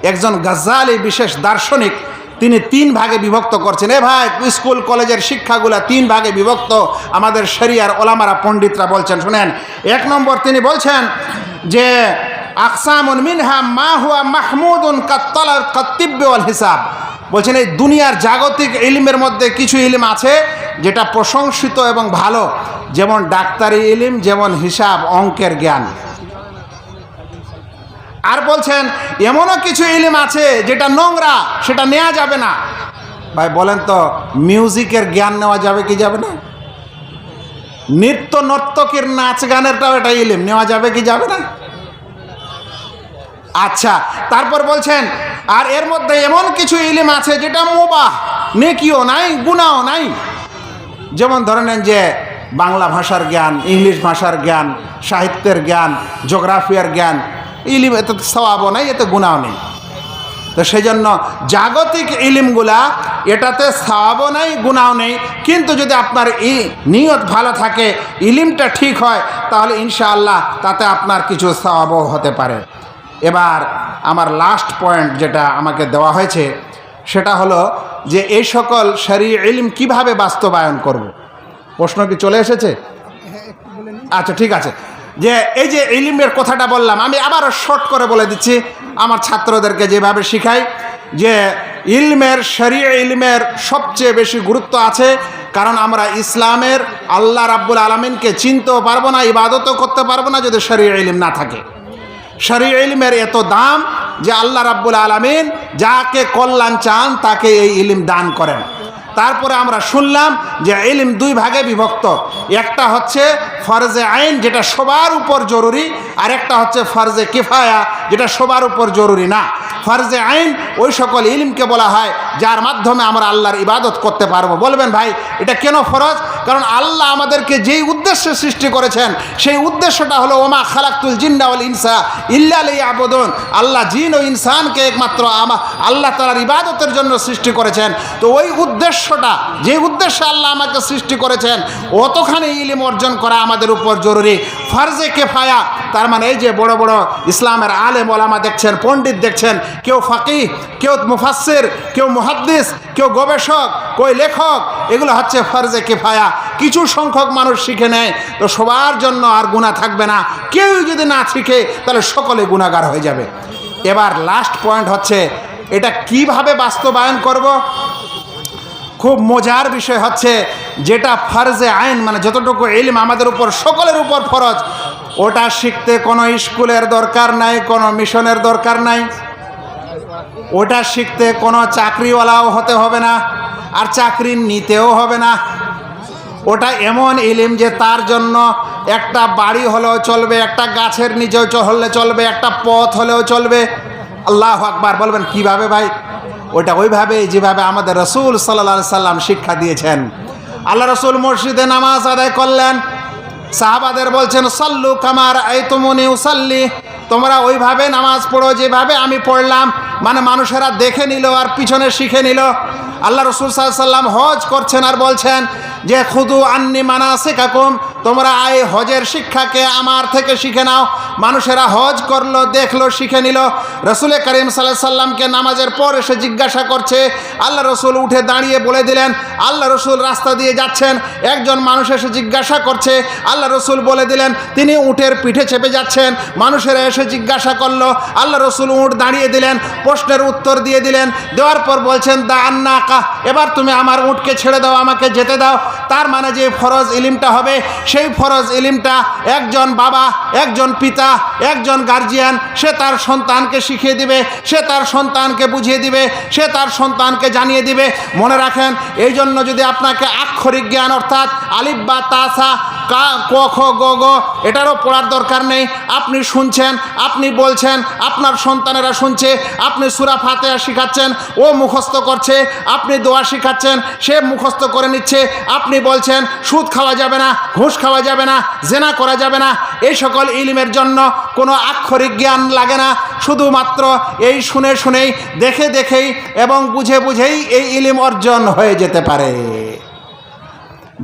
একজন গাজ্জালি বিশেষ দার্শনিক তিনি 3 ভাগে বিভক্ত করছেন। ভাই, স্কুল কলেজের শিক্ষাগুলা 3 ভাগে বিভক্ত, আমাদের শরিয়ার ওলামারা, পণ্ডিতরা বলছেন, শুনেন। 1 নম্বর তিনি বলছেন যে আকসামুন মিনহা মা হুয়া মাহমুদুন কাত্তিব্বি ওয়াল হিসাব। বলছেন এই দুনিয়ার জাগতিক ইলমের মধ্যে কিছু ইলম আছে যেটা প্রশংসিত এবং ভালো, যেমন ডাক্তারি ইলম, যেমন হিসাব, অঙ্কের জ্ঞান। আর বলছেন এমনও কিছু ইলম আছে যেটা নোংরা, সেটা নেওয়া যাবে না। ভাই বলেন তো, মিউজিকের জ্ঞান নেওয়া যাবে কি যাবে না? নৃত্য নর্তকের নাচ গানেরটাও এটা ইলম, নেওয়া যাবে কি যাবে না? আচ্ছা, তারপর বলছেন আর এর মধ্যে এমন কিছু ইলম আছে যেটা মুবাহ, নেকিও নাই, গুনাহও নাই। যেমন ধরে নেন যে বাংলা ভাষার জ্ঞান, ইংলিশ ভাষার জ্ঞান, সাহিত্যের জ্ঞান, জিওগ্রাফিয়ার জ্ঞান, ইলম এতে সওয়াবও নাই, এতে গুনাহও নেই। তো সেই জন্য জাগতিক ইলমগুলা, এটাতে সওয়াবও নাই, গুনাহও নেই। কিন্তু যদি আপনার নিয়ত ভালো থাকে, ইলমটা ঠিক হয়, তাহলে ইনশাআল্লাহ তাতে আপনার কিছু সওয়াবও হতে পারে। এবার আমার লাস্ট পয়েন্ট যেটা আমাকে দেওয়া হয়েছে সেটা হলো যে এই সকল শরঈ ইলম কিভাবে বাস্তবায়ন করব। প্রশ্ন কি চলে এসেছে? আচ্ছা, ঠিক আছে। যে এই যে ইলমের কথাটা বললাম, আমি আবারও শর্ট করে বলে দিচ্ছি, আমার ছাত্রদেরকে যেভাবে শিখাই যে ইলমের, শরঈ ইলমের সবচেয়ে বেশি গুরুত্ব আছে। কারণ আমরা ইসলামের আল্লাহ রাব্বুল আলামিনকে চিনতেও পারবো না, ইবাদতও করতে পারবো না যদি শরঈ ইলম না থাকে। শরঈ ইলমের এত দাম যে আল্লাহ রাব্বুল আলামিন যাকে কল্যাণ চান তাকে এই ইলম দান করেন। তারপরে আমরা শুনলাম যে ইলম দুই ভাগে বিভক্ত, একটা হচ্ছে ফরজে আইন যেটা সবার উপর জরুরি, আর একটা হচ্ছে ফরজে কিফায়া যেটা সবার উপর জরুরি না। ফরজে আইন ওই সকল ইলমকে বলা হয় যার মাধ্যমে আমরা আল্লাহর ইবাদত করতে পারবো। বলবেন ভাই এটা কেন ফরজ? কারণ আল্লাহ আমাদেরকে যেই উদ্দেশ্যে সৃষ্টি করেছেন সেই উদ্দেশ্যটা হলো ওমা খালাকতুল জিন্না ওয়াল ইনসা ইল্লা লিয়াবুদুন। আল্লাহ জিন ও ইনসানকে একমাত্র আল্লাহ তাআলার ইবাদতের জন্য সৃষ্টি করেছেন। তো ওই উদ্দেশ্যটা, যে উদ্দেশ্যে আল্লাহ আমাকে সৃষ্টি করেছেন, অতখানি ইলম অর্জন করা আমাদের উপর জরুরি। ফরজে কিফায়া তার মানে এই যে বড় বড় ইসলামের আলেম ওলামা দেখছেন, পণ্ডিত দেখছেন, কেউ ফাকিহ, কেউ মুফাসসির, কেউ মুহাদ্দিস, কেউ গবেষক, কেউ লেখক, এগুলো হচ্ছে ফরজে কিফায়া। কিছু সংখ্যক মানুষ শিখে নেয় তো সবার জন্য আর গুনাহ থাকবে না। কেউ যদি না শিখে তাহলে সকলে গুনাহগার হয়ে যাবে। এবার লাস্ট পয়েন্ট হচ্ছে এটা কিভাবে বাস্তবায়ন করব। খুব মজার বিষয় হচ্ছে যেটা ফরজে আইন মানে যতটুকু ইলম আমাদের উপর সকলের উপর ফরজ, ওটা শিখতে কোনো স্কুলের দরকার নাই, কোনো মিশনের দরকার নাই, ওটা শিখতে কোনো চাকরিওয়ালাও হতে হবে না, আর চাকরি নিতেও হবে না। ওটা এমন ইলম যে তার জন্য একটা বাড়ি হলেও চলবে, একটা গাছের নিচেও হলে চলবে, একটা পথ হলেও চলবে। আল্লাহু আকবার। বলবেন কিভাবে ভাই? ওটা ওইভাবে যেভাবে আমাদের রসুল সাল্লাল্লাহু আলাইহি সাল্লাম শিক্ষা দিয়েছেন। আল্লাহ রসুল মসজিদে নামাজ আদায় করলেন, সাহাবাদের বলছেন সাল্লু কামা রাআইতুমুনি উসাল্লি, তোমরা ওইভাবে নামাজ পড়ো যেভাবে আমি পড়লাম। মানে মানুষেরা দেখে নিল আর পিছনে শিখে নিল। আল্লাহ রসুল সাল্লাল্লাহু আলাইহি সাল্লাম হজ করছেন আর বলছেন যে খুদু আন্নি মানাসিকাকুম, তোমরা এই হজের শিক্ষাকে আমার থেকে শিখে নাও। মানুষেরা হজ করলো, দেখলো, শিখে নিল। রসুল করিম সাল্লাল্লাহু আলাইহি সাল্লামকে নামাজের পর এসে জিজ্ঞাসা করছে, আল্লাহ রসুল উঠে দাঁড়িয়ে বলে দিলেন। আল্লাহ রসুল রাস্তা দিয়ে যাচ্ছেন, একজন মানুষ এসে জিজ্ঞাসা করছে, আল্লাহ রসুল বলে দিলেন। তিনি উটের পিঠে চেপে যাচ্ছেন, মানুষেরা এসে জিজ্ঞাসা করলো, আল্লাহ রসুল উট দাঁড়িয়ে দিলেন, প্রশ্নের উত্তর দিয়ে দিলেন। দেওয়ার পর বলছেন দা আন্নাকা, এবার তুমি আমার উটকে ছেড়ে দাও, আমাকে যেতে দাও। তার মানে যে ফরজ ইলমটা হবে সেই ফরজ ইলমটা একজন বাবা, একজন পিতা, একজন গার্জিয়ান সে তার সন্তানকে শিখিয়ে দিবে, সে তার সন্তানকে বুঝিয়ে দিবে, সে তার সন্তানকে জানিয়ে দিবে। মনে রাখেন, এই জন্য যদি আপনাকে আক্ষরিক জ্ঞান অর্থাৎ আলিফ বা তাসা ক খ গ গ এটারও পড়ার দরকার নেই। আপনি শুনছেন, আপনি বলছেন, আপনার সন্তানেরা শুনছে, আপনি সূরা ফাতিহা শিখাচ্ছেন, ও মুখস্থ করছে, আপনি দোয়া শিখাচ্ছেন, সে মুখস্থ করে নিচ্ছে। আপনি বলছেন সুদ খাওয়া যাবে না, ঘুষ খাওয়া যাবে না, জেনা করা যাবে না। এই সকল ইলমের জন্য কোনো আক্ষরিক জ্ঞান লাগে না, শুধুমাত্র এই শুনে শুনেই, দেখে দেখেই এবং বুঝে বুঝেই এই ইলম অর্জন হয়ে যেতে পারে।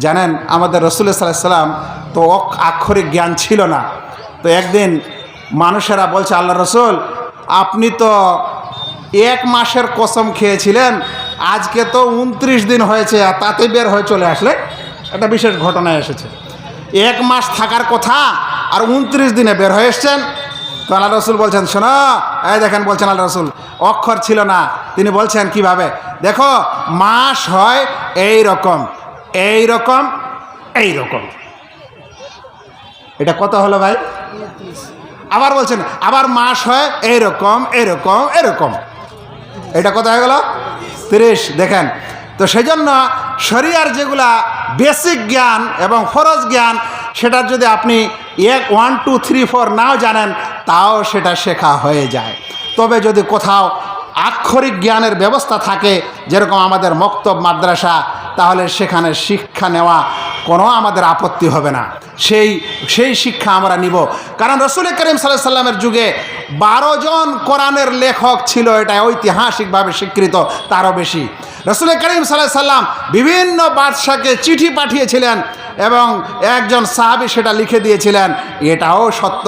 জানেন আমাদের রাসূল সাল্লাল্লাহু আলাইহি সাল্লাম তো আক্ষরিক জ্ঞান ছিল না। তো একদিন মানুষেরা বলছে, আল্লাহ রসুল আপনি তো 1 মাসের কসম খেয়েছিলেন, আজকে তো 29 দিন হয়েছে, আর তাতে বের হয়ে চলে আসলে। একটা বিশেষ ঘটনা এসেছে, 1 মাস থাকার কথা আর 29 দিনে বের হয়ে এসছেন। তো আল্লাহ রসুল বলছেন শোনো, এই দেখেন, বলছেন আল্লাহ রসুল অক্ষর ছিল না, তিনি বলছেন কিভাবে, দেখো মাস হয় এই রকম, এই রকম, এই রকম। এটা কত হলো ভাই? আবার বলছেন আবার মাস হয় এইরকম, এরকম, এরকম। এটা কত হয়ে গেল? 30। দেখেন, তো সেই জন্য শরিয়ার যেগুলা বেসিক জ্ঞান এবং ফরজ জ্ঞান, সেটার যদি আপনি 1 2 3 4 নাও জানেন তাও সেটা শেখা হয়ে যায়। তবে যদি কোথাও আক্ষরিক জ্ঞানের ব্যবস্থা থাকে, যেরকম আমাদের মক্তব মাদ্রাসা, তাহলে সেখানে শিক্ষা নেওয়া কোনো আমাদের আপত্তি হবে না। সেই শিক্ষা আমরা নিব। কারণ রাসূল করিম সাল্লাল্লাহু আলাইহি সাল্লামের যুগে 12 জন কোরআনের লেখক ছিল, এটা ঐতিহাসিকভাবে স্বীকৃত, তারও বেশি। রাসূল করিম সাল্লাল্লাহু আলাইহি সাল্লাম বিভিন্ন বাদশাকে চিঠি পাঠিয়েছিলেন এবং একজন সাহাবী সেটা লিখে দিয়েছিলেন, এটাও সত্য।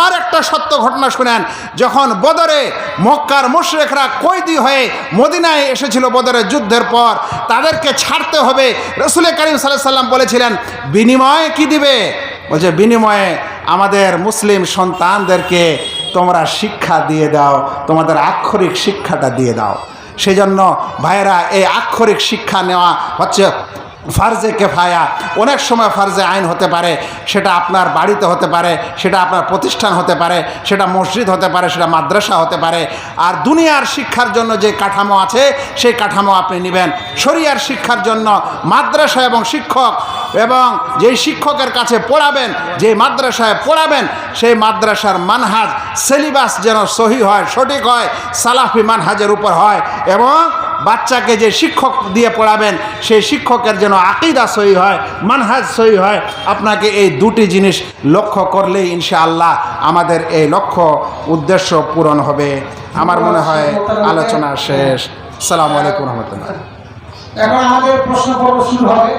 আর একটা সত্য ঘটনা শুনেন, যখন বদরে মক্কার মুশরিকরা কয়েদি হয়ে মদিনায় এসেছিল বদরের যুদ্ধের পর, তাদেরকে ছাড়তে হবে। রাসূল করিম সাল্লাল্লাহু আলাইহি সাল্লাম বলেছিলেন বিনিময়ে কি দিবে? বলছে বিনিময়ে আমাদের মুসলিম সন্তানদেরকে তোমরা শিক্ষা দিয়ে দাও, তোমাদের আক্ষরিক শিক্ষাটা দিয়ে দাও। সেজন্য ভাইয়েরা, এই আক্ষরিক শিক্ষা নেওয়া হচ্ছে ফার্জে কেফায়া, অনেক সময় ফার্জে আইন হতে পারে। সেটা আপনার বাড়িতে হতে পারে, সেটা আপনার প্রতিষ্ঠান হতে পারে, সেটা মসজিদ হতে পারে, সেটা মাদ্রাসা হতে পারে। আর দুনিয়ার শিক্ষার জন্য যে কাঠামো আছে সেই কাঠামো আপনি নেবেন। শরিয়ার শিক্ষার জন্য মাদ্রাসা এবং শিক্ষক, এবং যেই শিক্ষকের কাছে পড়াবেন, যে মাদ্রাসায় পড়াবেন, সেই মাদ্রাসার মানহাজ সিলেবাস যেন সহি হয়, সঠিক হয়, সালাফি মানহাজের উপর হয়। এবং বাচ্চাকে যে শিক্ষক দিয়ে পড়াবেন সেই শিক্ষকের যেন আকীদা সহি হয়, মানহাজ সহি হয়। আপনাকে এই দুটি জিনিস লক্ষ্য করলেই ইনশাআল্লাহ আমাদের এই লক্ষ্য উদ্দেশ্য পূরণ হবে। আমার মনে হয় আলোচনা শেষ। আসসালামু আলাইকুম রহমতুল্লাহ। এখন আমাদের প্রশ্ন পর্ব শুরু হবে।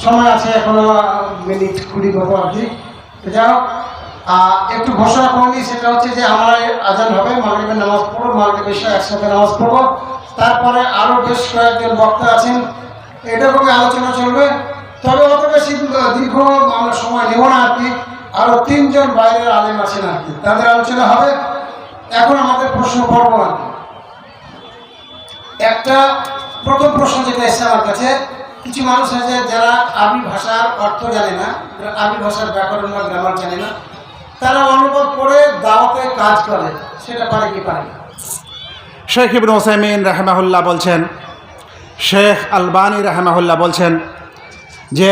সময় আছে এখনো মিনিট 20 মতো আর কি। যাই হোক, একটু ঘোষণা করে নিই, সেটা হচ্ছে যে আমরা আজান হবে, মাগরিবের নামাজ পড়ব, মাগরিব এশা একসাথে নামাজ পড়ব। তারপরে আরও বেশ কয়েকজন বক্তা আছেন, এরকমই আলোচনা চলবে। তবে অত বেশি দীর্ঘ আমরা সময় নেব না আর কি। আরও 3 জন বাইরের আলেম আছেন আর কি, তাদের আলোচনা হবে। এখন আমাদের প্রশ্ন পর্ব আর কি। একটা প্রথম প্রশ্ন যেটা এসছে আমার কাছে, কিছু মানুষ আছে যারা আরবি ভাষার অর্থ জানে না, আরবি ভাষার ব্যাকরণ বা গ্রামার জানে না, তারা অনুবাদ করে দাওয়াতে কাজ করে, সেটা পারে কি পারে না? শেখ ইবনে উসাইমিন রাহিমাহুল্লাহ বলছেন, শেখ আলবানী রাহিমাহুল্লাহ বলছেন যে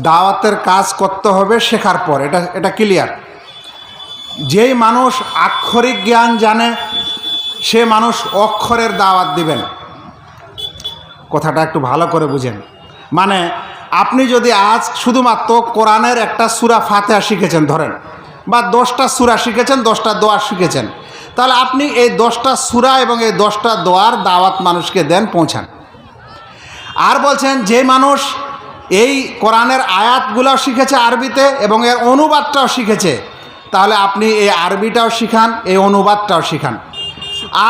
দাওয়াতের কাজ করতে হবে শেখার পর। এটা ক্লিয়ার। যেই মানুষ আক্ষরিক জ্ঞান জানে সে মানুষ অক্ষরের দাওয়াত দিবেন। কথাটা একটু ভালো করে বুঝেন। মানে আপনি যদি আজ শুধুমাত্র কোরআনের একটা সূরা ফাতিহা শিখেছেন ধরেন, বা 10টা সূরা শিখেছেন, 10টা দোয়া শিখেছেন, তাহলে আপনি এই 10টা সূরা এবং এই 10টা দোয়ার দাওয়াত মানুষকে দেন, পৌঁছান। আর বলছেন যে মানুষ এই কোরআনের আয়াতগুলো শিখেছে আরবিতে এবং এর অনুবাদটাও শিখেছে, তাহলে আপনি এই আরবিটাও শিখান, এই অনুবাদটাও শিখান।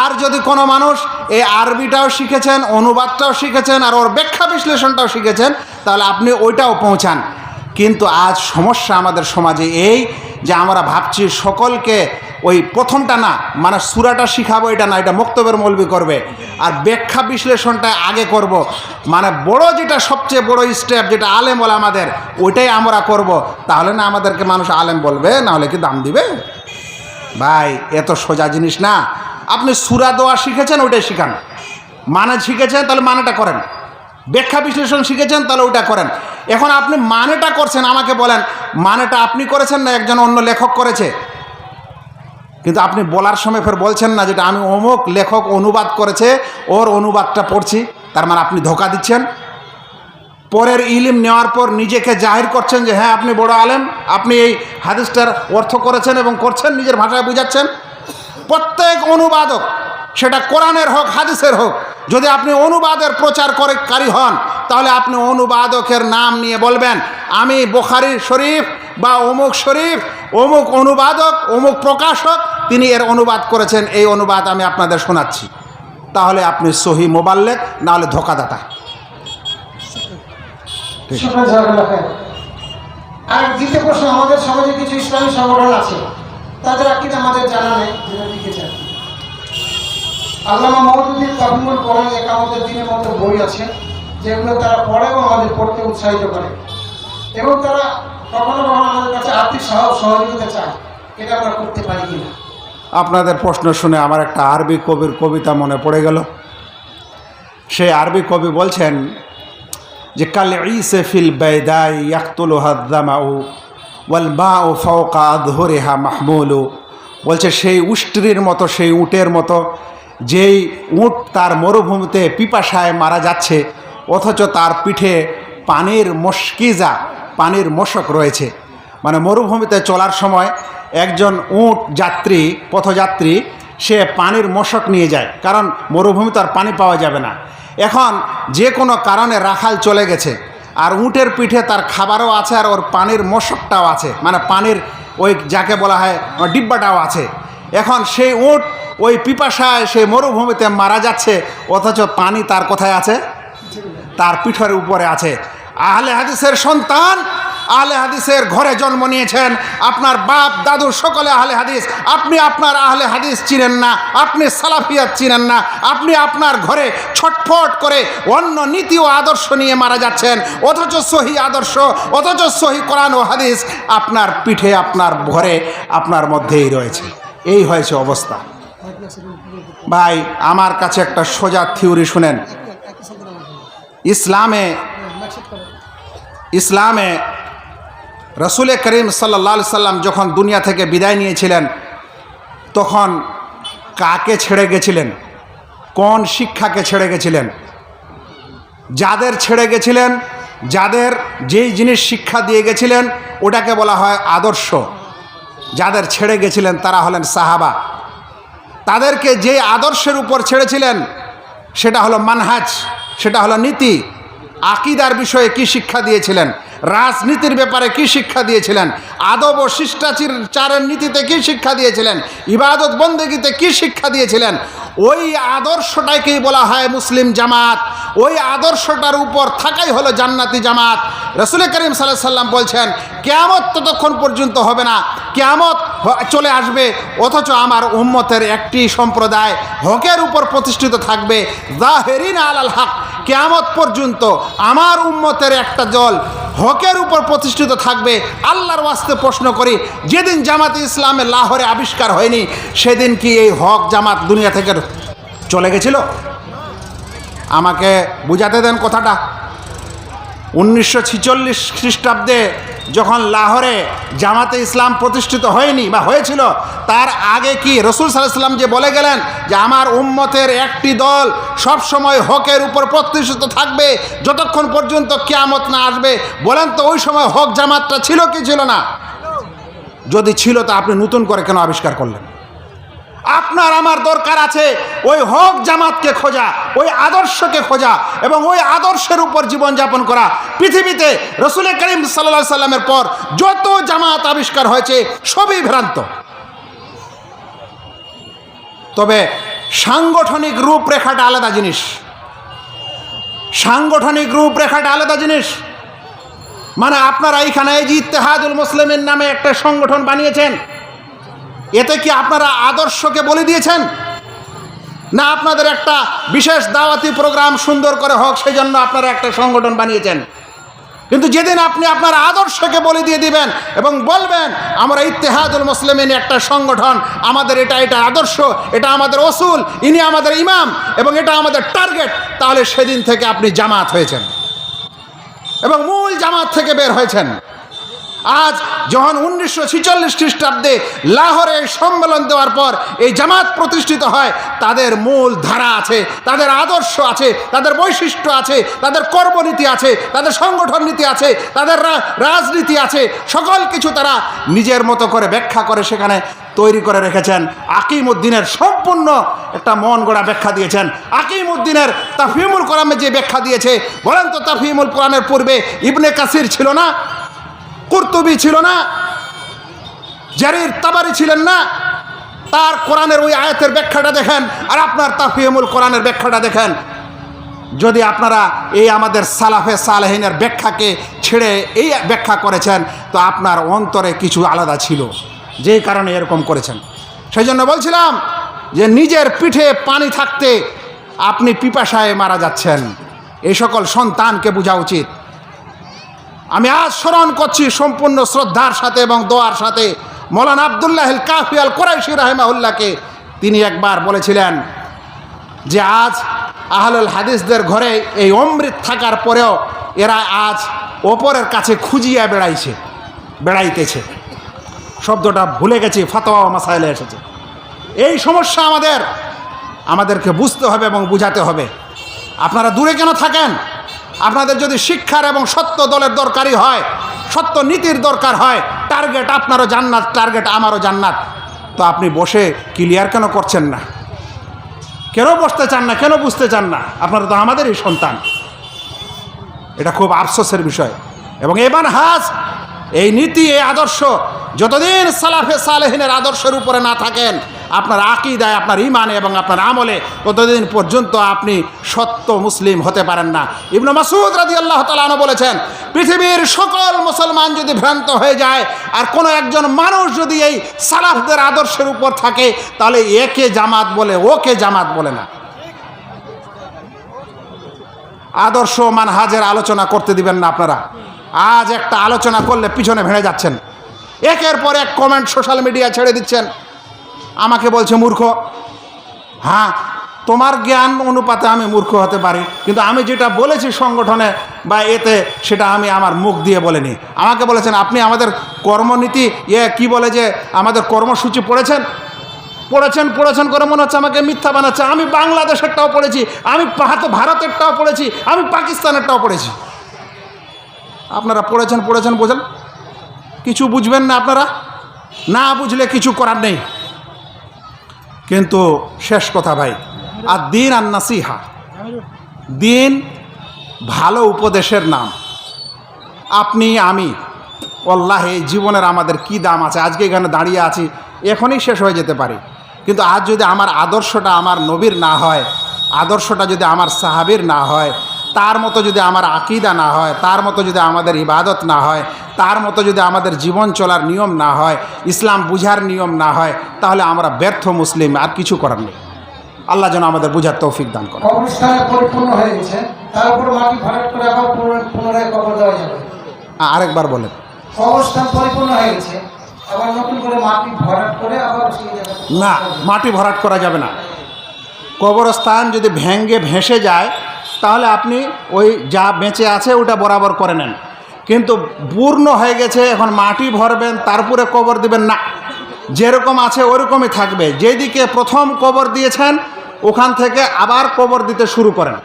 আর যদি কোনো মানুষ এই আরবিটাও শিখেছেন, অনুবাদটাও শিখেছেন, আর ওর ব্যাখ্যা বিশ্লেষণটাও শিখেছেন, তাহলে আপনি ওইটাও পৌঁছান। কিন্তু আজ সমস্যা আমাদের সমাজে এই যে আমরা ভাবছি সকলকে ওই প্রথমটা না, মানে সূরাটা শিখাবো এটা না, এটা মুক্তবের মৌলবি করবে, আর ব্যাখ্যা বিশ্লেষণটা আগে করব। মানে বড় যেটা সবচেয়ে বড় স্টেপ, যেটা আলেম বলে আমাদের, ওইটাই আমরা করব। তাহলে না আমাদেরকে মানুষ আলেম বলবে, না হলে কি দাম দিবে? ভাই এত সোজা জিনিস না। আপনি সূরা দোয়া শিখেছেন, ওইটাই শিখান। মানে শিখেছেন তাহলে মানেটা করেন, ব্যাখ্যা বিশ্লেষণ শিখেছেন তাহলে ওইটা করেন। এখন আপনি মানেটা করছেন, আমাকে বলেন মানেটা আপনি করেছেন না একজন অন্য লেখক করেছে? কিন্তু আপনি বলার সময় ফের বলছেন না যেটা আমি অমুক লেখক অনুবাদ করেছে, ওর অনুবাদটা পড়ছি। তার মানে আপনি ধোঁকা দিচ্ছেন। পরের ইলম নেওয়ার পর নিজেকে জাহির করছেন যে হ্যাঁ আপনি বড় আলেম, আপনি এই হাদিসটার অর্থ করেছেন এবং করছেন, নিজের ভাষায় বুঝাচ্ছেন। প্রত্যেক অনুবাদক, সেটা কোরআনের হোক হাদিসের হোক, যদি আপনি অনুবাদের প্রচারকারী হন, তাহলে আপনি অনুবাদকের নাম নিয়ে বলবেন আমি বুখারী শরীফ বা অমুক শরীফ, অমুক অনুবাদক, অমুক প্রকাশক, তিনি এর অনুবাদ করেছেন, এই অনুবাদ আমি আপনাদের শোনাচ্ছি। তাহলে আপনি সহি মোবাল্লেগ, না হলে ধোঁকাদাতা। আর দ্বিতীয় প্রশ্ন, আমাদের সমাজে কিছু ইসলামী সংগঠন আছে, তাদের আকীদা আমাদের জানা নেই, যেটা লিখেছেন আল্লামা মওদুদীর তাফসীরুল কোরআন একামতের দিনের মতো বই আছে, যেগুলো তারা পড়ে এবং আমাদের পড়তে উৎসাহিত করে, এবং তারা কখনো কখনো আমাদের কাছে আর্থিক সহযোগিতা চায়। এটা আমরা করতে পারি কিনা? আপনাদের প্রশ্ন শুনে আমার একটা আরবি কবির কবিতা মনে পড়ে গেল। সেই আরবি কবি বলছেন যে কাল ঈসে ফিল বাইদাই ইয়াকতুলুহা যামাউ ওয়াল মাউ ফাওকা আযহুরিহা মাহমুলু। বলছে সেই উষ্ট্রির মতো, সেই উটের মতো, যেই উট তার মরুভূমিতে পিপাসায় মারা যাচ্ছে, অথচ তার পিঠে পানির মশকিজা, পানির মশক রয়েছে। মানে মরুভূমিতে চলার সময় একজন উট যাত্রী, পথযাত্রী, সে পানির মশক নিয়ে যায়, কারণ মরুভূমিতে আর পানি পাওয়া যাবে না। এখন যে কোনো কারণে রাখাল চলে গেছে, আর উটের পিঠে তার খাবারও আছে আর ওর পানির মশকটাও আছে, মানে পানির ওই যাকে বলা হয় ডিব্বাটাও আছে। এখন সেই উট ওই পিপাসায় সেই মরুভূমিতে মারা যাচ্ছে, অথচ পানি তার কোথায় আছে? তার পিঠের উপরে আছে। আহলে হাদিসের সন্তান আহলে হাদিসের ঘরে জন্ম নিয়েছেন, আপনার বাপ দাদু সকলে আহলে হাদিস, আপনি আপনার আহলে হাদিস চিনেন না, আপনি সালাফিয়াত চিনেন না, আপনি আপনার ঘরে ছটফট করে অন্য নীতি ও আদর্শ নিয়ে মারা যাচ্ছেন, অথচ সহি আদর্শ, অথচ সহি কোরআন ও হাদিস আপনার পিঠে, আপনার ঘরে, আপনার মধ্যেই রয়েছে। এই হয়েছে অবস্থা। ভাই, আমার কাছে একটা সোজা থিওরি শুনেন। ইসলামে রসুল করিম সাল্লাল্লাহু আলাইহি সাল্লাম যখন দুনিয়া থেকে বিদায় নিয়েছিলেন, তখন কাকে ছেড়ে গেছিলেন? কোন শিক্ষাকে ছেড়ে গেছিলেন? যাদের ছেড়ে গেছিলেন, যাদের যেই জিনিস শিক্ষা দিয়ে গেছিলেন ওটাকে বলা হয় আদর্শ। যাদের ছেড়ে গেছিলেন তারা হলেন সাহাবা। তাদেরকে যে আদর্শের উপর ছেড়েছিলেন সেটা হলো মানহাজ, সেটা হলো নীতি। আকীদার বিষয়ে কি শিক্ষা দিয়েছিলেন, রাজনীতির ব্যাপারে কি শিক্ষা দিয়েছিলেন, আদব ও শিষ্টাচারের নীতিতে কি শিক্ষা দিয়েছিলেন, ইবাদত বন্দেগীতে কি শিক্ষা দিয়েছিলেন, ওই আদর্শটাকেই বলা হয় মুসলিম জামাত। ওই আদর্শটার উপর থাকাই হলো জান্নাতি জামাত। রাসূল করিম সাল্লাল্লাহু আলাইহি সাল্লাম বলছেন, কিয়ামত ততক্ষণ পর্যন্ত হবে না, কিয়ামত চলে আসবে অথচ আমার উম্মতের একটি সম্প্রদায় হকের উপর প্রতিষ্ঠিত থাকবে, যাহিরিনা আলাল হক। কিয়ামত পর্যন্ত আমার উম্মতের একটা দল হকের উপর প্রতিষ্ঠিত থাকবে। আল্লাহর ওয়াস্তে প্রশ্ন করি, যেদিন জামাতে ইসলামে লাহোরে আবিষ্কার হয়নি সেদিন কি এই হক জামাত দুনিয়া থেকে চলে গেছিল? আমাকে বুঝাতে দেন কথাটা। 1946 খ্রিস্টাব্দে যখন লাহোরে জামাতে ইসলাম প্রতিষ্ঠিত হয়নি বা হয়েছিল, তার আগে কি রসুল সাল্লাল্লাহু আলাইহি ওয়াসাল্লাম যে বলে গেলেন যে আমার উম্মতের একটি দল সব সময় হকের উপর প্রতিষ্ঠিত থাকবে যতক্ষণ পর্যন্ত কিয়ামত না আসবে? বলেন তো ওই সময় হক জামাতটা ছিল কি ছিল না? যদি ছিল তা আপনি নতুন করে কেন আবিষ্কার করলেন? আপনার আমার দরকার আছে ওই হক জামাতকে খোঁজা, ওই আদর্শকে খোঁজা এবং ওই আদর্শের উপর জীবনযাপন করা। পৃথিবীতে রসুল করিম সাল্লাল্লাহু আলাইহি সাল্লামের পর যত জামাত আবিষ্কার হয়েছে সবই ভ্রান্ত। তবে সাংগঠনিক রূপরেখাটা আলাদা জিনিস, সাংগঠনিক রূপরেখাটা আলাদা জিনিস। মানে আপনারা এইখানে এই যে ইত্তেহাদুল মুসলিমিন নামে একটা সংগঠন বানিয়েছেন, এতে কি আপনারা আদর্শকে বলে দিয়েছেন? না আপনাদের একটা বিশেষ দাওয়াতি প্রোগ্রাম সুন্দর করে হোক সেই জন্য আপনারা একটা সংগঠন বানিয়েছেন? কিন্তু যেদিন আপনি আপনার আদর্শকে বলে দিয়ে দিবেন এবং বলবেন আমরা ইত্তেহাদুল মুসলিমিন একটা সংগঠন, আমাদের এটা এটা আদর্শ, এটা আমাদের উসুল, ইনি আমাদের ইমাম এবং এটা আমাদের টার্গেট, তাহলে সেদিন থেকে আপনি জামাত হয়েছেন এবং মূল জামাত থেকে বের হয়েছেন। আজ যখন 1946 খ্রিস্টাব্দে লাহোরে সম্মেলন দেওয়ার পর এই জামাত প্রতিষ্ঠিত হয়, তাদের মূল ধারা আছে, তাদের আদর্শ আছে, তাদের বৈশিষ্ট্য আছে, তাদের কর্মনীতি আছে, তাদের সংগঠন নীতি আছে, তাদের রাজনীতি আছে, সকল কিছু তারা নিজের মতো করে ব্যাখ্যা করে সেখানে তৈরি করে রেখেছেন। আকিমউদ্দিনের সম্পূর্ণ একটা মন গড়া ব্যাখ্যা দিয়েছেন। আকিমউদ্দিনের তাফহিমুল কোরআনে যে ব্যাখ্যা দিয়েছে, বলেন তো তাফহিমুল কোরআনের পূর্বে ইবনে কাসির ছিল না? কুরতুবী ছিল না? জারির তাবারি ছিলেন না? তার কোরআনের ওই আয়াতের ব্যাখ্যাটা দেখেন আর আপনার তাফহিমুল কোরআনের ব্যাখ্যাটা দেখেন। যদি আপনারা এই আমাদের সালাফে সালেহিনের ব্যাখ্যাকে ছেড়ে এই ব্যাখ্যা করেছেন তো আপনার অন্তরে কিছু আলাদা ছিল, যেই কারণে এরকম করেছেন। সেই জন্য বলছিলাম যে নিজের পিঠে পানি থাকতে আপনি পিপাসায় মারা যাচ্ছেন, এই সকল সন্তানকে বোঝা উচিত। আমি আজ স্মরণ করছি সম্পূর্ণ শ্রদ্ধার সাথে এবং দোয়ার সাথে মৌলানা আব্দুল্লাহ আল কাফি আল কুরাইশি রাহিমাহুল্লাহকে। তিনি একবার বলেছিলেন যে আজ আহলুল হাদিসদের ঘরে এই অমৃত থাকার পরেও এরা আজ ওপরের কাছে খুঁজিয়া বেড়াইতেছে। শব্দটা ভুলে গেছি, ফাতোয়া ও মাসাইলে এসেছে। এই সমস্যা আমাদেরকে বুঝতে হবে এবং বুঝাতে হবে। আপনারা দূরে কেন থাকেন? আপনাদের যদি শিক্ষার এবং সত্য দলের দরকারই হয়, সত্য নীতির দরকার হয়, টার্গেট আপনারও জান্নাত, টার্গেট আমারও জান্নাত, তো আপনি বসে ক্লিয়ার কেন করছেন না? কেন বসতে চান না? কেন বুঝতে চান না? আপনারা তো আমাদেরই সন্তান। এটা খুব আফসোসের বিষয়। এবং এই মানহাজ, এই নীতি, এই আদর্শ যতদিন সালাফে সালেহিনের আদর্শের উপরে না থাকেন, আপনার আকীদায়, আপনার ঈমানে এবং আপনার আমলে, ততদিন পর্যন্ত আপনি সত্য মুসলিম হতে পারেন না। ইবনে মাসউদ রাদিয়াল্লাহু তাআলা আনহু বলেছেন, পৃথিবীর সকল মুসলমান যদি ভ্রান্ত হয়ে যায় আর কোনো একজন মানুষ যদি এই সালাফদের আদর্শের উপর থাকে, তাহলে একে জামাত বলে, ওকে জামাত বলে না। আদর্শ মানহাজের আলোচনা করতে দিবেন না আপনারা। আজ একটা আলোচনা করলে পিছনে ভেড়ে যাচ্ছেন, একের পর এক কমেন্ট সোশ্যাল মিডিয়া ছেড়ে দিচ্ছেন, আমাকে বলছে মূর্খ। হ্যাঁ, তোমার জ্ঞান অনুপাতে আমি মূর্খ হতে পারি, কিন্তু আমি যেটা বলেছি সংগঠনে বা এতে, সেটা আমি আমার মুখ দিয়ে বলিনি। আমাকে বলেছেন আপনি আমাদের কর্মনীতি কি বলে যে আমাদের কর্মসূচি পড়েছেন করে মনে হচ্ছে আমাকে মিথ্যা বানাচ্ছে। আমি বাংলাদেশেরটাও পড়েছি, আমি ভারতেরটাও পড়েছি, আমি পাকিস্তানেরটাও পড়েছি। আপনারা পড়েছেন বোঝেন, কিছু বুঝবেন না আপনারা, না বুঝলে কিছু করার নেই। কিন্তু শেষ কথা ভাই, আর দিন আর নাসিহা, দিন ভালো উপদেশের নাম। আপনি আমি আল্লাহ এই জীবনের আমাদের কি দাম আছে? আজকে এখানে দাঁড়িয়ে আছি, এখনই শেষ হয়ে যেতে পারি, কিন্তু আজ যদি আমার আদর্শটা আমার নবীর না হয়, আদর্শটা যদি আমার সাহাবীর না হয়, তার মতো যদি আমার আকীদা না হয়, তার মতো যদি আমাদের ইবাদত না হয়, তার মতো যদি আমাদের জীবন চলার নিয়ম না হয়, ইসলাম বুঝার নিয়ম না হয়, তাহলে আমরা ব্যর্থ মুসলিম, আর কিছু করার নেই। আল্লাহ যেন আমাদের বুঝার তৌফিক দান করে। কবরস্থান পরিপূর্ণ হয়ে গেছে, তার উপর মাটি ভরাট করে আবার পুনরায় কবর দেওয়া যাবে? আরেকবার বলেন। কবরস্থান পরিপূর্ণ হয়ে গেছে, আবার নতুন করে মাটি ভরাট করে আবার সেই জায়গায়? না, মাটি ভরাট করা যাবে না। কবরস্থান যদি ভেঙে ভেসে যায়, তাহলে আপনি ওই যা বেঁচে আছে ওটা বরাবর করে নেন, কিন্তু পূর্ণ হয়ে গেছে, এখন মাটি ভরবেন, তারপরে কবর দিবেন না। যেরকম আছে ওরকমই থাকবে। যেদিকে প্রথম কবর দিয়েছেন ওখান থেকে আবার কবর দিতে শুরু করেন।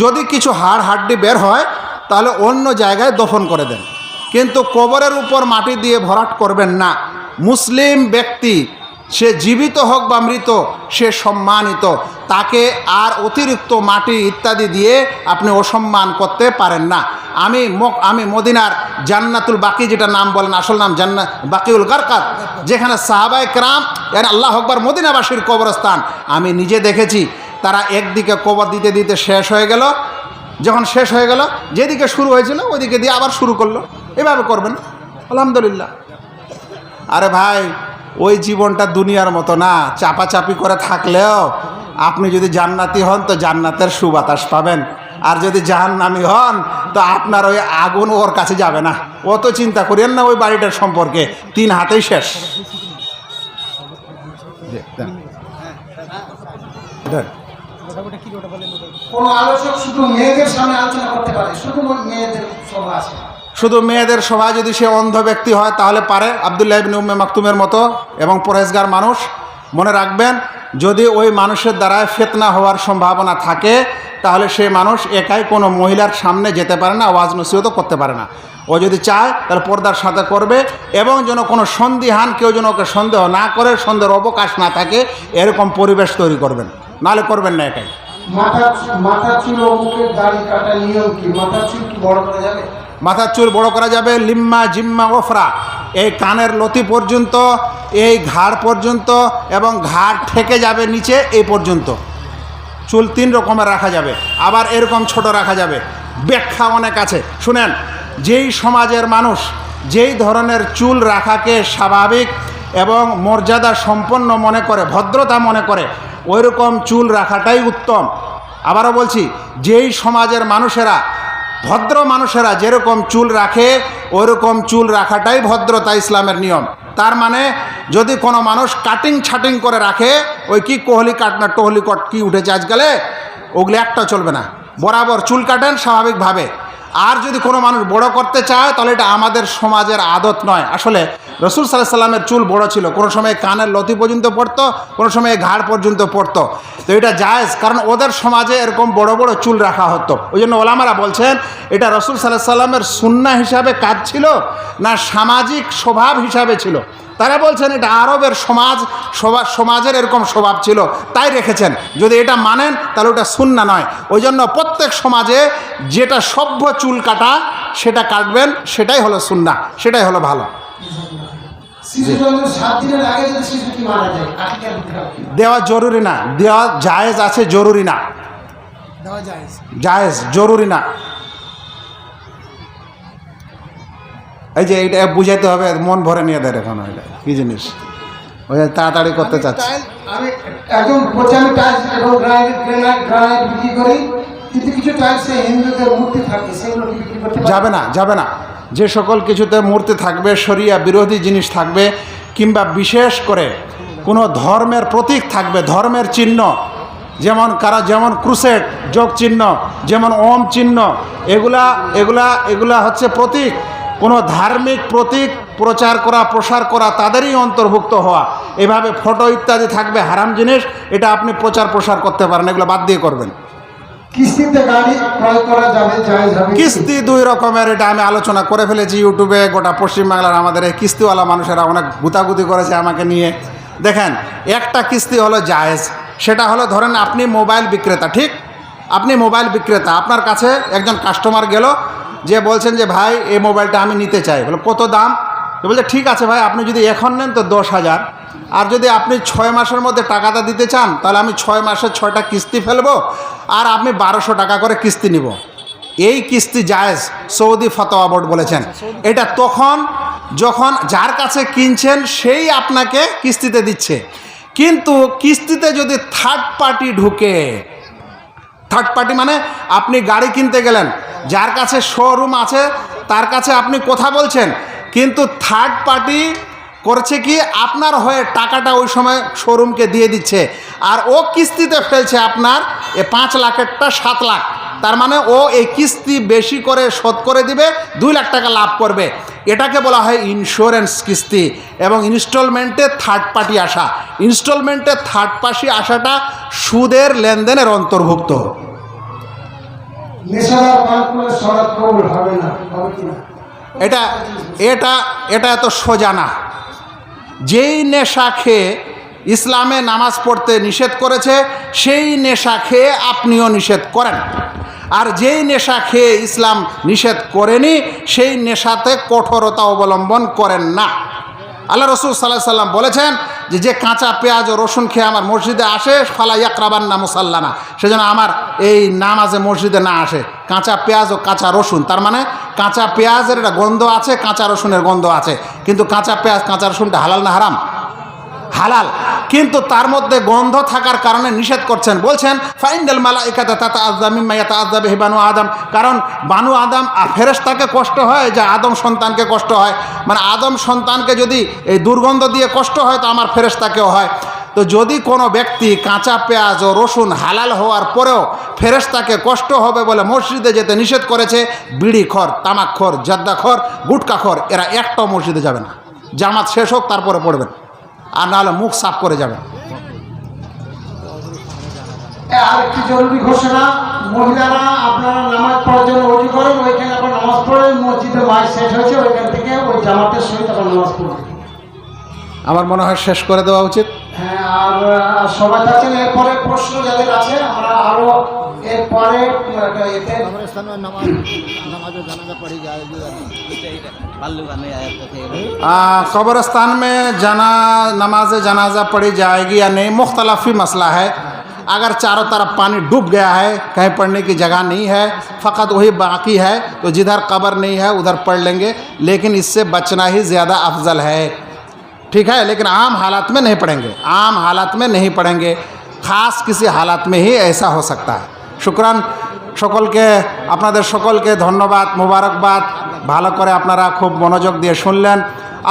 যদি কিছু হাড় হাড্ডি বের হয়, তাহলে অন্য জায়গায় দফন করে দেন, কিন্তু কবরের উপর মাটি দিয়ে ভরাট করবেন না। মুসলিম ব্যক্তি, সে জীবিত হোক বা মৃত, সে সম্মানিত, তাকে আর অতিরিক্ত মাটি ইত্যাদি দিয়ে আপনি অসম্মান করতে পারেন না। আমি মদিনার জান্নাতুল বাকি, যেটা নাম বলেন, আসল নাম বাকিউল গারকাত, যেখানে সাহাবায়ে কেরাম আল্লাহু আকবার মদিনাবাসীর কবরস্থান, আমি নিজে দেখেছি। তারা একদিকে কবর দিতে দিতে শেষ হয়ে গেল, যখন শেষ হয়ে গেল, যেদিকে শুরু হয়েছিল ওইদিকে দিয়ে আবার শুরু করলো। এভাবে করবেন, আলহামদুলিল্লাহ। আরে ভাই, ওই জীবনটা দুনিয়ার মতো না। চাপাচাপি করে থাকলেও আপনি যদি জান্নাতি হন তো জান্নাতের সুবাতাস পাবেন, আর যদি জাহান্নামী হন তো আপনার ওই আগুন ওর কাছে যাবে না। অত চিন্তা করেন না ওই বাড়িটার সম্পর্কে, 3 হাতেই শেষ। কোন আলোচক শুধু মেয়েদের সামনে আলোচনা করতে পারে? শুধু মেয়েদের সভা আছে? শুধু মেয়েদের সভায় যদি সে অন্ধ ব্যক্তি হয় তাহলে পারে, আব্দুল্লাহ ইবনে উম্মে মাকতুমের মতো, এবং পরহেজগার মানুষ। মনে রাখবেন, যদি ওই মানুষের দ্বারায় ফিতনা হওয়ার সম্ভাবনা থাকে, তাহলে সেই মানুষ একাই কোনো মহিলার সামনে যেতে পারে না, ওয়াজ নসিহতও করতে পারে না। ও যদি চায় তাহলে পর্দার সাথে করবে, এবং যেন কোনো সন্দিহান কেউ যেন ওকে সন্দেহ না করে, সন্দেহের অবকাশ না থাকে, এরকম পরিবেশ তৈরি করবেন, নাহলে করবেন না একাই। মাথার চুল ও মুখের দাড়ি কাটার নিয়ম কি? মাথার চুল কি বড় করা যাবে? মাথার চুল বড় করা যাবে, লিম্মা জিম্মা ওফরা, এই কানের লতি পর্যন্ত, এই ঘাড় পর্যন্ত, এবং ঘাড় ঠেকে যাবে নিচে এই পর্যন্ত। চুল 3 রকমের রাখা যাবে, আবার এরকম ছোট রাখা যাবে। ব্যাখ্যা অনেক আছে, শুনেন। যেই সমাজের মানুষ যেই ধরনের চুল রাখাকে স্বাভাবিক এবং মর্যাদা সম্পন্ন মনে করে, ভদ্রতা মনে করে, ওইরকম চুল রাখাটাই উত্তম। আবারও বলছি, যেই সমাজের মানুষেরা, ভদ্র মানুষেরা যেরকম চুল রাখে, ওইরকম চুল রাখাটাই ভদ্রতা, ইসলামের নিয়ম। তার মানে যদি কোনো মানুষ কাটিং ছাটিং করে রাখে, ওই কি কোহলি কাট না টোহলি কট কি উঠেছে আজকালে, ওগুলো একটা চলবে না। বরাবর চুল কাটেন স্বাভাবিকভাবে। আর যদি কোনো মানুষ বড় করতে চায়, তাহলে এটা আমাদের সমাজের আদত নয়। আসলে রসুল সাল্লাল্লাহু আলাইহি সাল্লামের চুল বড় ছিল, কোনো সময় কানের লতি পর্যন্ত পড়তো, কোনো সময় ঘাড় পর্যন্ত পড়তো। তো এটা জায়েজ, কারণ ওদের সমাজে এরকম বড় বড় চুল রাখা হতো। ওই জন্য ওলামারা বলছেন, এটা রসুল সাল্লাল্লাহু আলাইহি সাল্লামের সুন্নাহ হিসাবে কাজ ছিল না সামাজিক স্বভাব হিসাবে ছিল। তারা বলছেন এটা আরবের সমাজের এরকম স্বভাব ছিল, তাই রেখেছেন। যদি এটা মানেন তাহলে ওটা সুন্নাহ নয়। ওই জন্য প্রত্যেক সমাজে যেটা সভ্য চুল কাটা সেটা কাটবেন, সেটাই হলো সুন্নাহ, সেটাই হলো ভালো। দেওয়া জরুরি না, দেওয়া জায়েজ আছে, জরুরি না। জায়েজ, জরুরি না। এই যে এটা বুঝাইতে হবে, মন ভরে নিয়ে দেয় এখন। এটা কী জিনিস, ওই যে তাড়াতাড়ি করতে চাচ্ছে। আমি একজন বলছি আমি টাইলস এবং গ্রানাইট বিক্রি করি, কিন্তু কিছু টাইলসে হিন্দুদের মূর্তি থাকে, সেগুলো কি বিক্রি করতে পারি? যাবে না, যাবে না। যে সকল কিছুতে মূর্তি থাকবে, শরিয়া বিরোধী জিনিস থাকবে, কিংবা বিশেষ করে কোনো ধর্মের প্রতীক থাকবে, ধর্মের চিহ্ন, যেমন যেমন ক্রুসেড যোগ চিহ্ন, যেমন ওম চিহ্ন, এগুলা এগুলা এগুলা হচ্ছে প্রতীক। কোনো ধার্মিক প্রতীক প্রচার করা, প্রসার করা তাদেরই অন্তর্ভুক্ত হওয়া। এভাবে ফটো ইত্যাদি থাকবে হারাম জিনিস, এটা আপনি প্রচার প্রসার করতে পারেন, এগুলো বাদ দিয়ে করবেন। কিস্তিতে গাড়ি ক্রয় করা যাবে, জায়েজ হবে? কিস্তি দুই রকমের, এটা আমি আলোচনা করে ফেলেছি ইউটিউবে। গোটা পশ্চিমবাংলার আমাদের এই কিস্তিওয়ালা মানুষেরা অনেক গুতাগুতি করেছে আমাকে নিয়ে। দেখেন, একটা কিস্তি হলো জায়েজ, সেটা হলো ধরেন আপনি মোবাইল বিক্রেতা, ঠিক? আপনি মোবাইল বিক্রেতা, আপনার কাছে একজন কাস্টমার গেল, যে বলছেন যে ভাই এই মোবাইলটা আমি নিতে চাই। বলে কত দাম? বলছে ঠিক আছে ভাই, আপনি যদি এখন নেন তো 10,000, আর যদি আপনি 6 মাসের মধ্যে টাকাটা দিতে চান তাহলে আমি 6 মাসে 6টা কিস্তি ফেলবো, আর আপনি 1200 টাকা করে কিস্তি নিব। এই কিস্তি জায়েজ, সৌদি ফতোয়া বোর্ড বলেছেন। এটা তখন যখন যার কাছে কিনছেন সেই আপনাকে কিস্তিতে দিচ্ছে। কিন্তু কিস্তিতে যদি থার্ড পার্টি ঢুকে, থার্ড পার্টি মানে আপনি গাড়ি কিনতে গেলেন, যার কাছে শোরুম আছে তার কাছে আপনি কথা বলছেন, কিন্তু থার্ড পার্টি করছে কি আপনার হয়ে টাকাটা ওই সময় শোরুমকে দিয়ে দিচ্ছে, আর ও কিস্তিতে ফেলছে আপনার 5 লাখেরটা 7 লাখ। তার মানে ও এই কিস্তি বেশি করে শোধ করে দিবে, 2 লাখ টাকা লাভ করবে। এটাকে বলা হয় ইন্স্যুরেন্স কিস্তি। এবং ইনস্টলমেন্টে থার্ড পার্টি আসা, ইনস্টলমেন্টে থার্ড পার্টি আসাটা সুদের লেনদেনের অন্তর্ভুক্ত। নেশাদার পান করলে সালাত কবুল হবে না, হবে কি না? এটা এটা এটা এত সোজা না। যেই নেশা খেয়ে ইসলামে নামাজ পড়তে নিষেধ করেছে, সেই নেশা খেয়ে আপনিও নিষেধ করেন। আর যেই নেশা খেয়ে ইসলাম নিষেধ করেনি, সেই নেশাতে কঠোরতা অবলম্বন করেন না। আল্লাহ রসুল সাল্লাল্লাহু সাল্লাম বলেছেন যে কাঁচা পেঁয়াজ ও রসুন খেয়ে আমার মসজিদে আসে, ফালা ইয়াকরাবান্না মুসাল্লানা, সেজন্য আমার এই নামাজে মসজিদে না আসে। কাঁচা পেঁয়াজ ও কাঁচা রসুন, তার মানে কাঁচা পেঁয়াজের একটা গন্ধ আছে, কাঁচা রসুনের গন্ধ আছে। কিন্তু কাঁচা পেঁয়াজ কাঁচা রসুনটা হালাল না হারাম? হালাল। কিন্তু তার মধ্যে গন্ধ থাকার কারণে নিষেধ করছেন। বলছেন ফাইনাল মালাইকাতা তাতাআযযা মিম্মা ইয়াতাআযযা বিহি বানু আদম, কারণ বানু আদম ফেরেশতাকে কষ্ট হয়, যা আদম সন্তানকে কষ্ট হয়। মানে আদম সন্তানকে যদি এই দুর্গন্ধ দিয়ে কষ্ট হয়, তো আমার ফেরেশতাকেও হয়। তো যদি কোনো ব্যক্তি কাঁচা পেঁয়াজ ও রসুন হালাল হওয়ার পরেও ফেরেশতাকে কষ্ট হবে বলে মসজিদে যেতে নিষেধ করেছে, বিড়িখোর, তামাকখোর, জর্দাখোর, গুটখাখোর, এরা একটাও মসজিদে যাবে না। জামাত শেষ হোক তারপরে পড়বেন, আর নাহলে মুখ সাফ করে যাবেন। আরেকটি জরুরি ঘোষণা, মহিলারা আপনারা নামাজ পড়ার জন্য ওযু করেন, ওইখানে আবার নামাজ পড়েন। মসজিদে মাইক সেট হয়েছে, ওইখান থেকে ওই জামাতের সহিত আবার নামাজ পড়বেন। আমার মনে হয় শেষ করে দেওয়া উচিত। হ্যাঁ, আর সবাই থাকছেন। এরপরে প্রশ্ন যাদের আছে আমরা আরো এরপরে এতে कब्रिस्तान में नमाज जनाजा पढ़ी जाएगी। कब्रिस्तान में नमाज जनाजा पढ़ी जाएगी या नहीं, मुख्तलफी मसला है। अगर चारों तरफ पानी डूब गया है, कहीं पढ़ने की जगह नहीं है, फ़कत वही बाकी है, तो जिधर कब्र नहीं है उधर पढ़ लेंगे, लेकिन इससे बचना ही ज़्यादा अफजल है। ठीक है, लेकिन आम हालात में नहीं पढ़ेंगे, आम हालात में नहीं पढ़ेंगे, ख़ास किसी हालात में ही ऐसा हो सकता है। शुक्रान। সকলকে আপনাদের সকলকে ধন্যবাদ, মোবারকবাদ। ভালো করে আপনারা খুব মনোযোগ দিয়ে শুনলেন।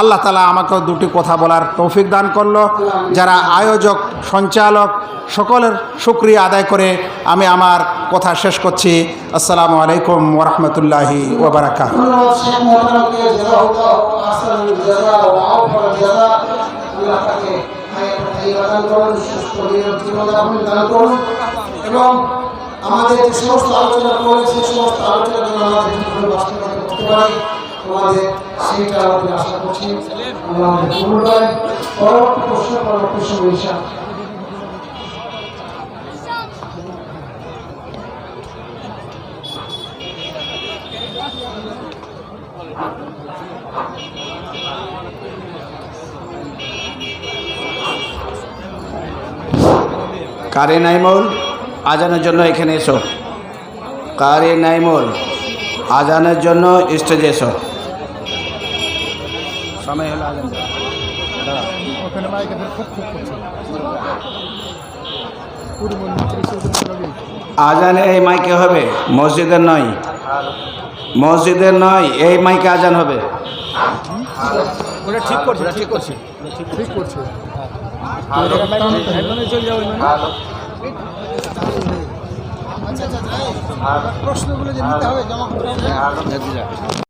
আল্লাহ তাআলা আমাকেও দুটি কথা বলার তৌফিক দান করলো। যারা আয়োজক, সঞ্চালক, সকলের শুকরিয়া আদায় করে আমি আমার কথা শেষ করছি। আসসালামু আলাইকুম ওয়া রাহমাতুল্লাহি ওয়া বারাকাতুহু। ধন্যবাদ শেখ মোহতারামকে, জাযাকাল্লাহু আহসানুল জাযা ওয়া আফদাল জাযা। আল্লাহ তাকে হায়াত তাইয়্যিবা দান করুন, সুস্থ নিরোগ জীবনযাপন দান করুন, এবং আমাদের যে সমস্ত আলোচনা করেছে সেই সমস্ত আলোচনা যেন আমাদের জীবনে বাস্তবায়ন করতে পারি, আমাদের সেইটা আমাদের আশা করছি। আল্লাহ আমাদের কবুল করেন। পরবর্তী প্রশ্ন, পরবর্তী সময় ইনশাআল্লাহ। কারি নাইমুল, আজানের জন্য এখানে এসো। কারি নাইমুল, আজানের জন্য স্টেজে এসো। সময় হলো আজান। ওখানে মাইকে ধরে খুব খুব করছে পুরো মন্দির আজান এই মাইকে হবে, মসজিদের নয়, মসজিদের নয়, এই মাইকে আজান হবে। ওটা ঠিক করছে, ঠিক করছে, ঠিক করছে। চলে যাবো প্রশ্নগুলো যে নিতে হবে জমা করতে হবে।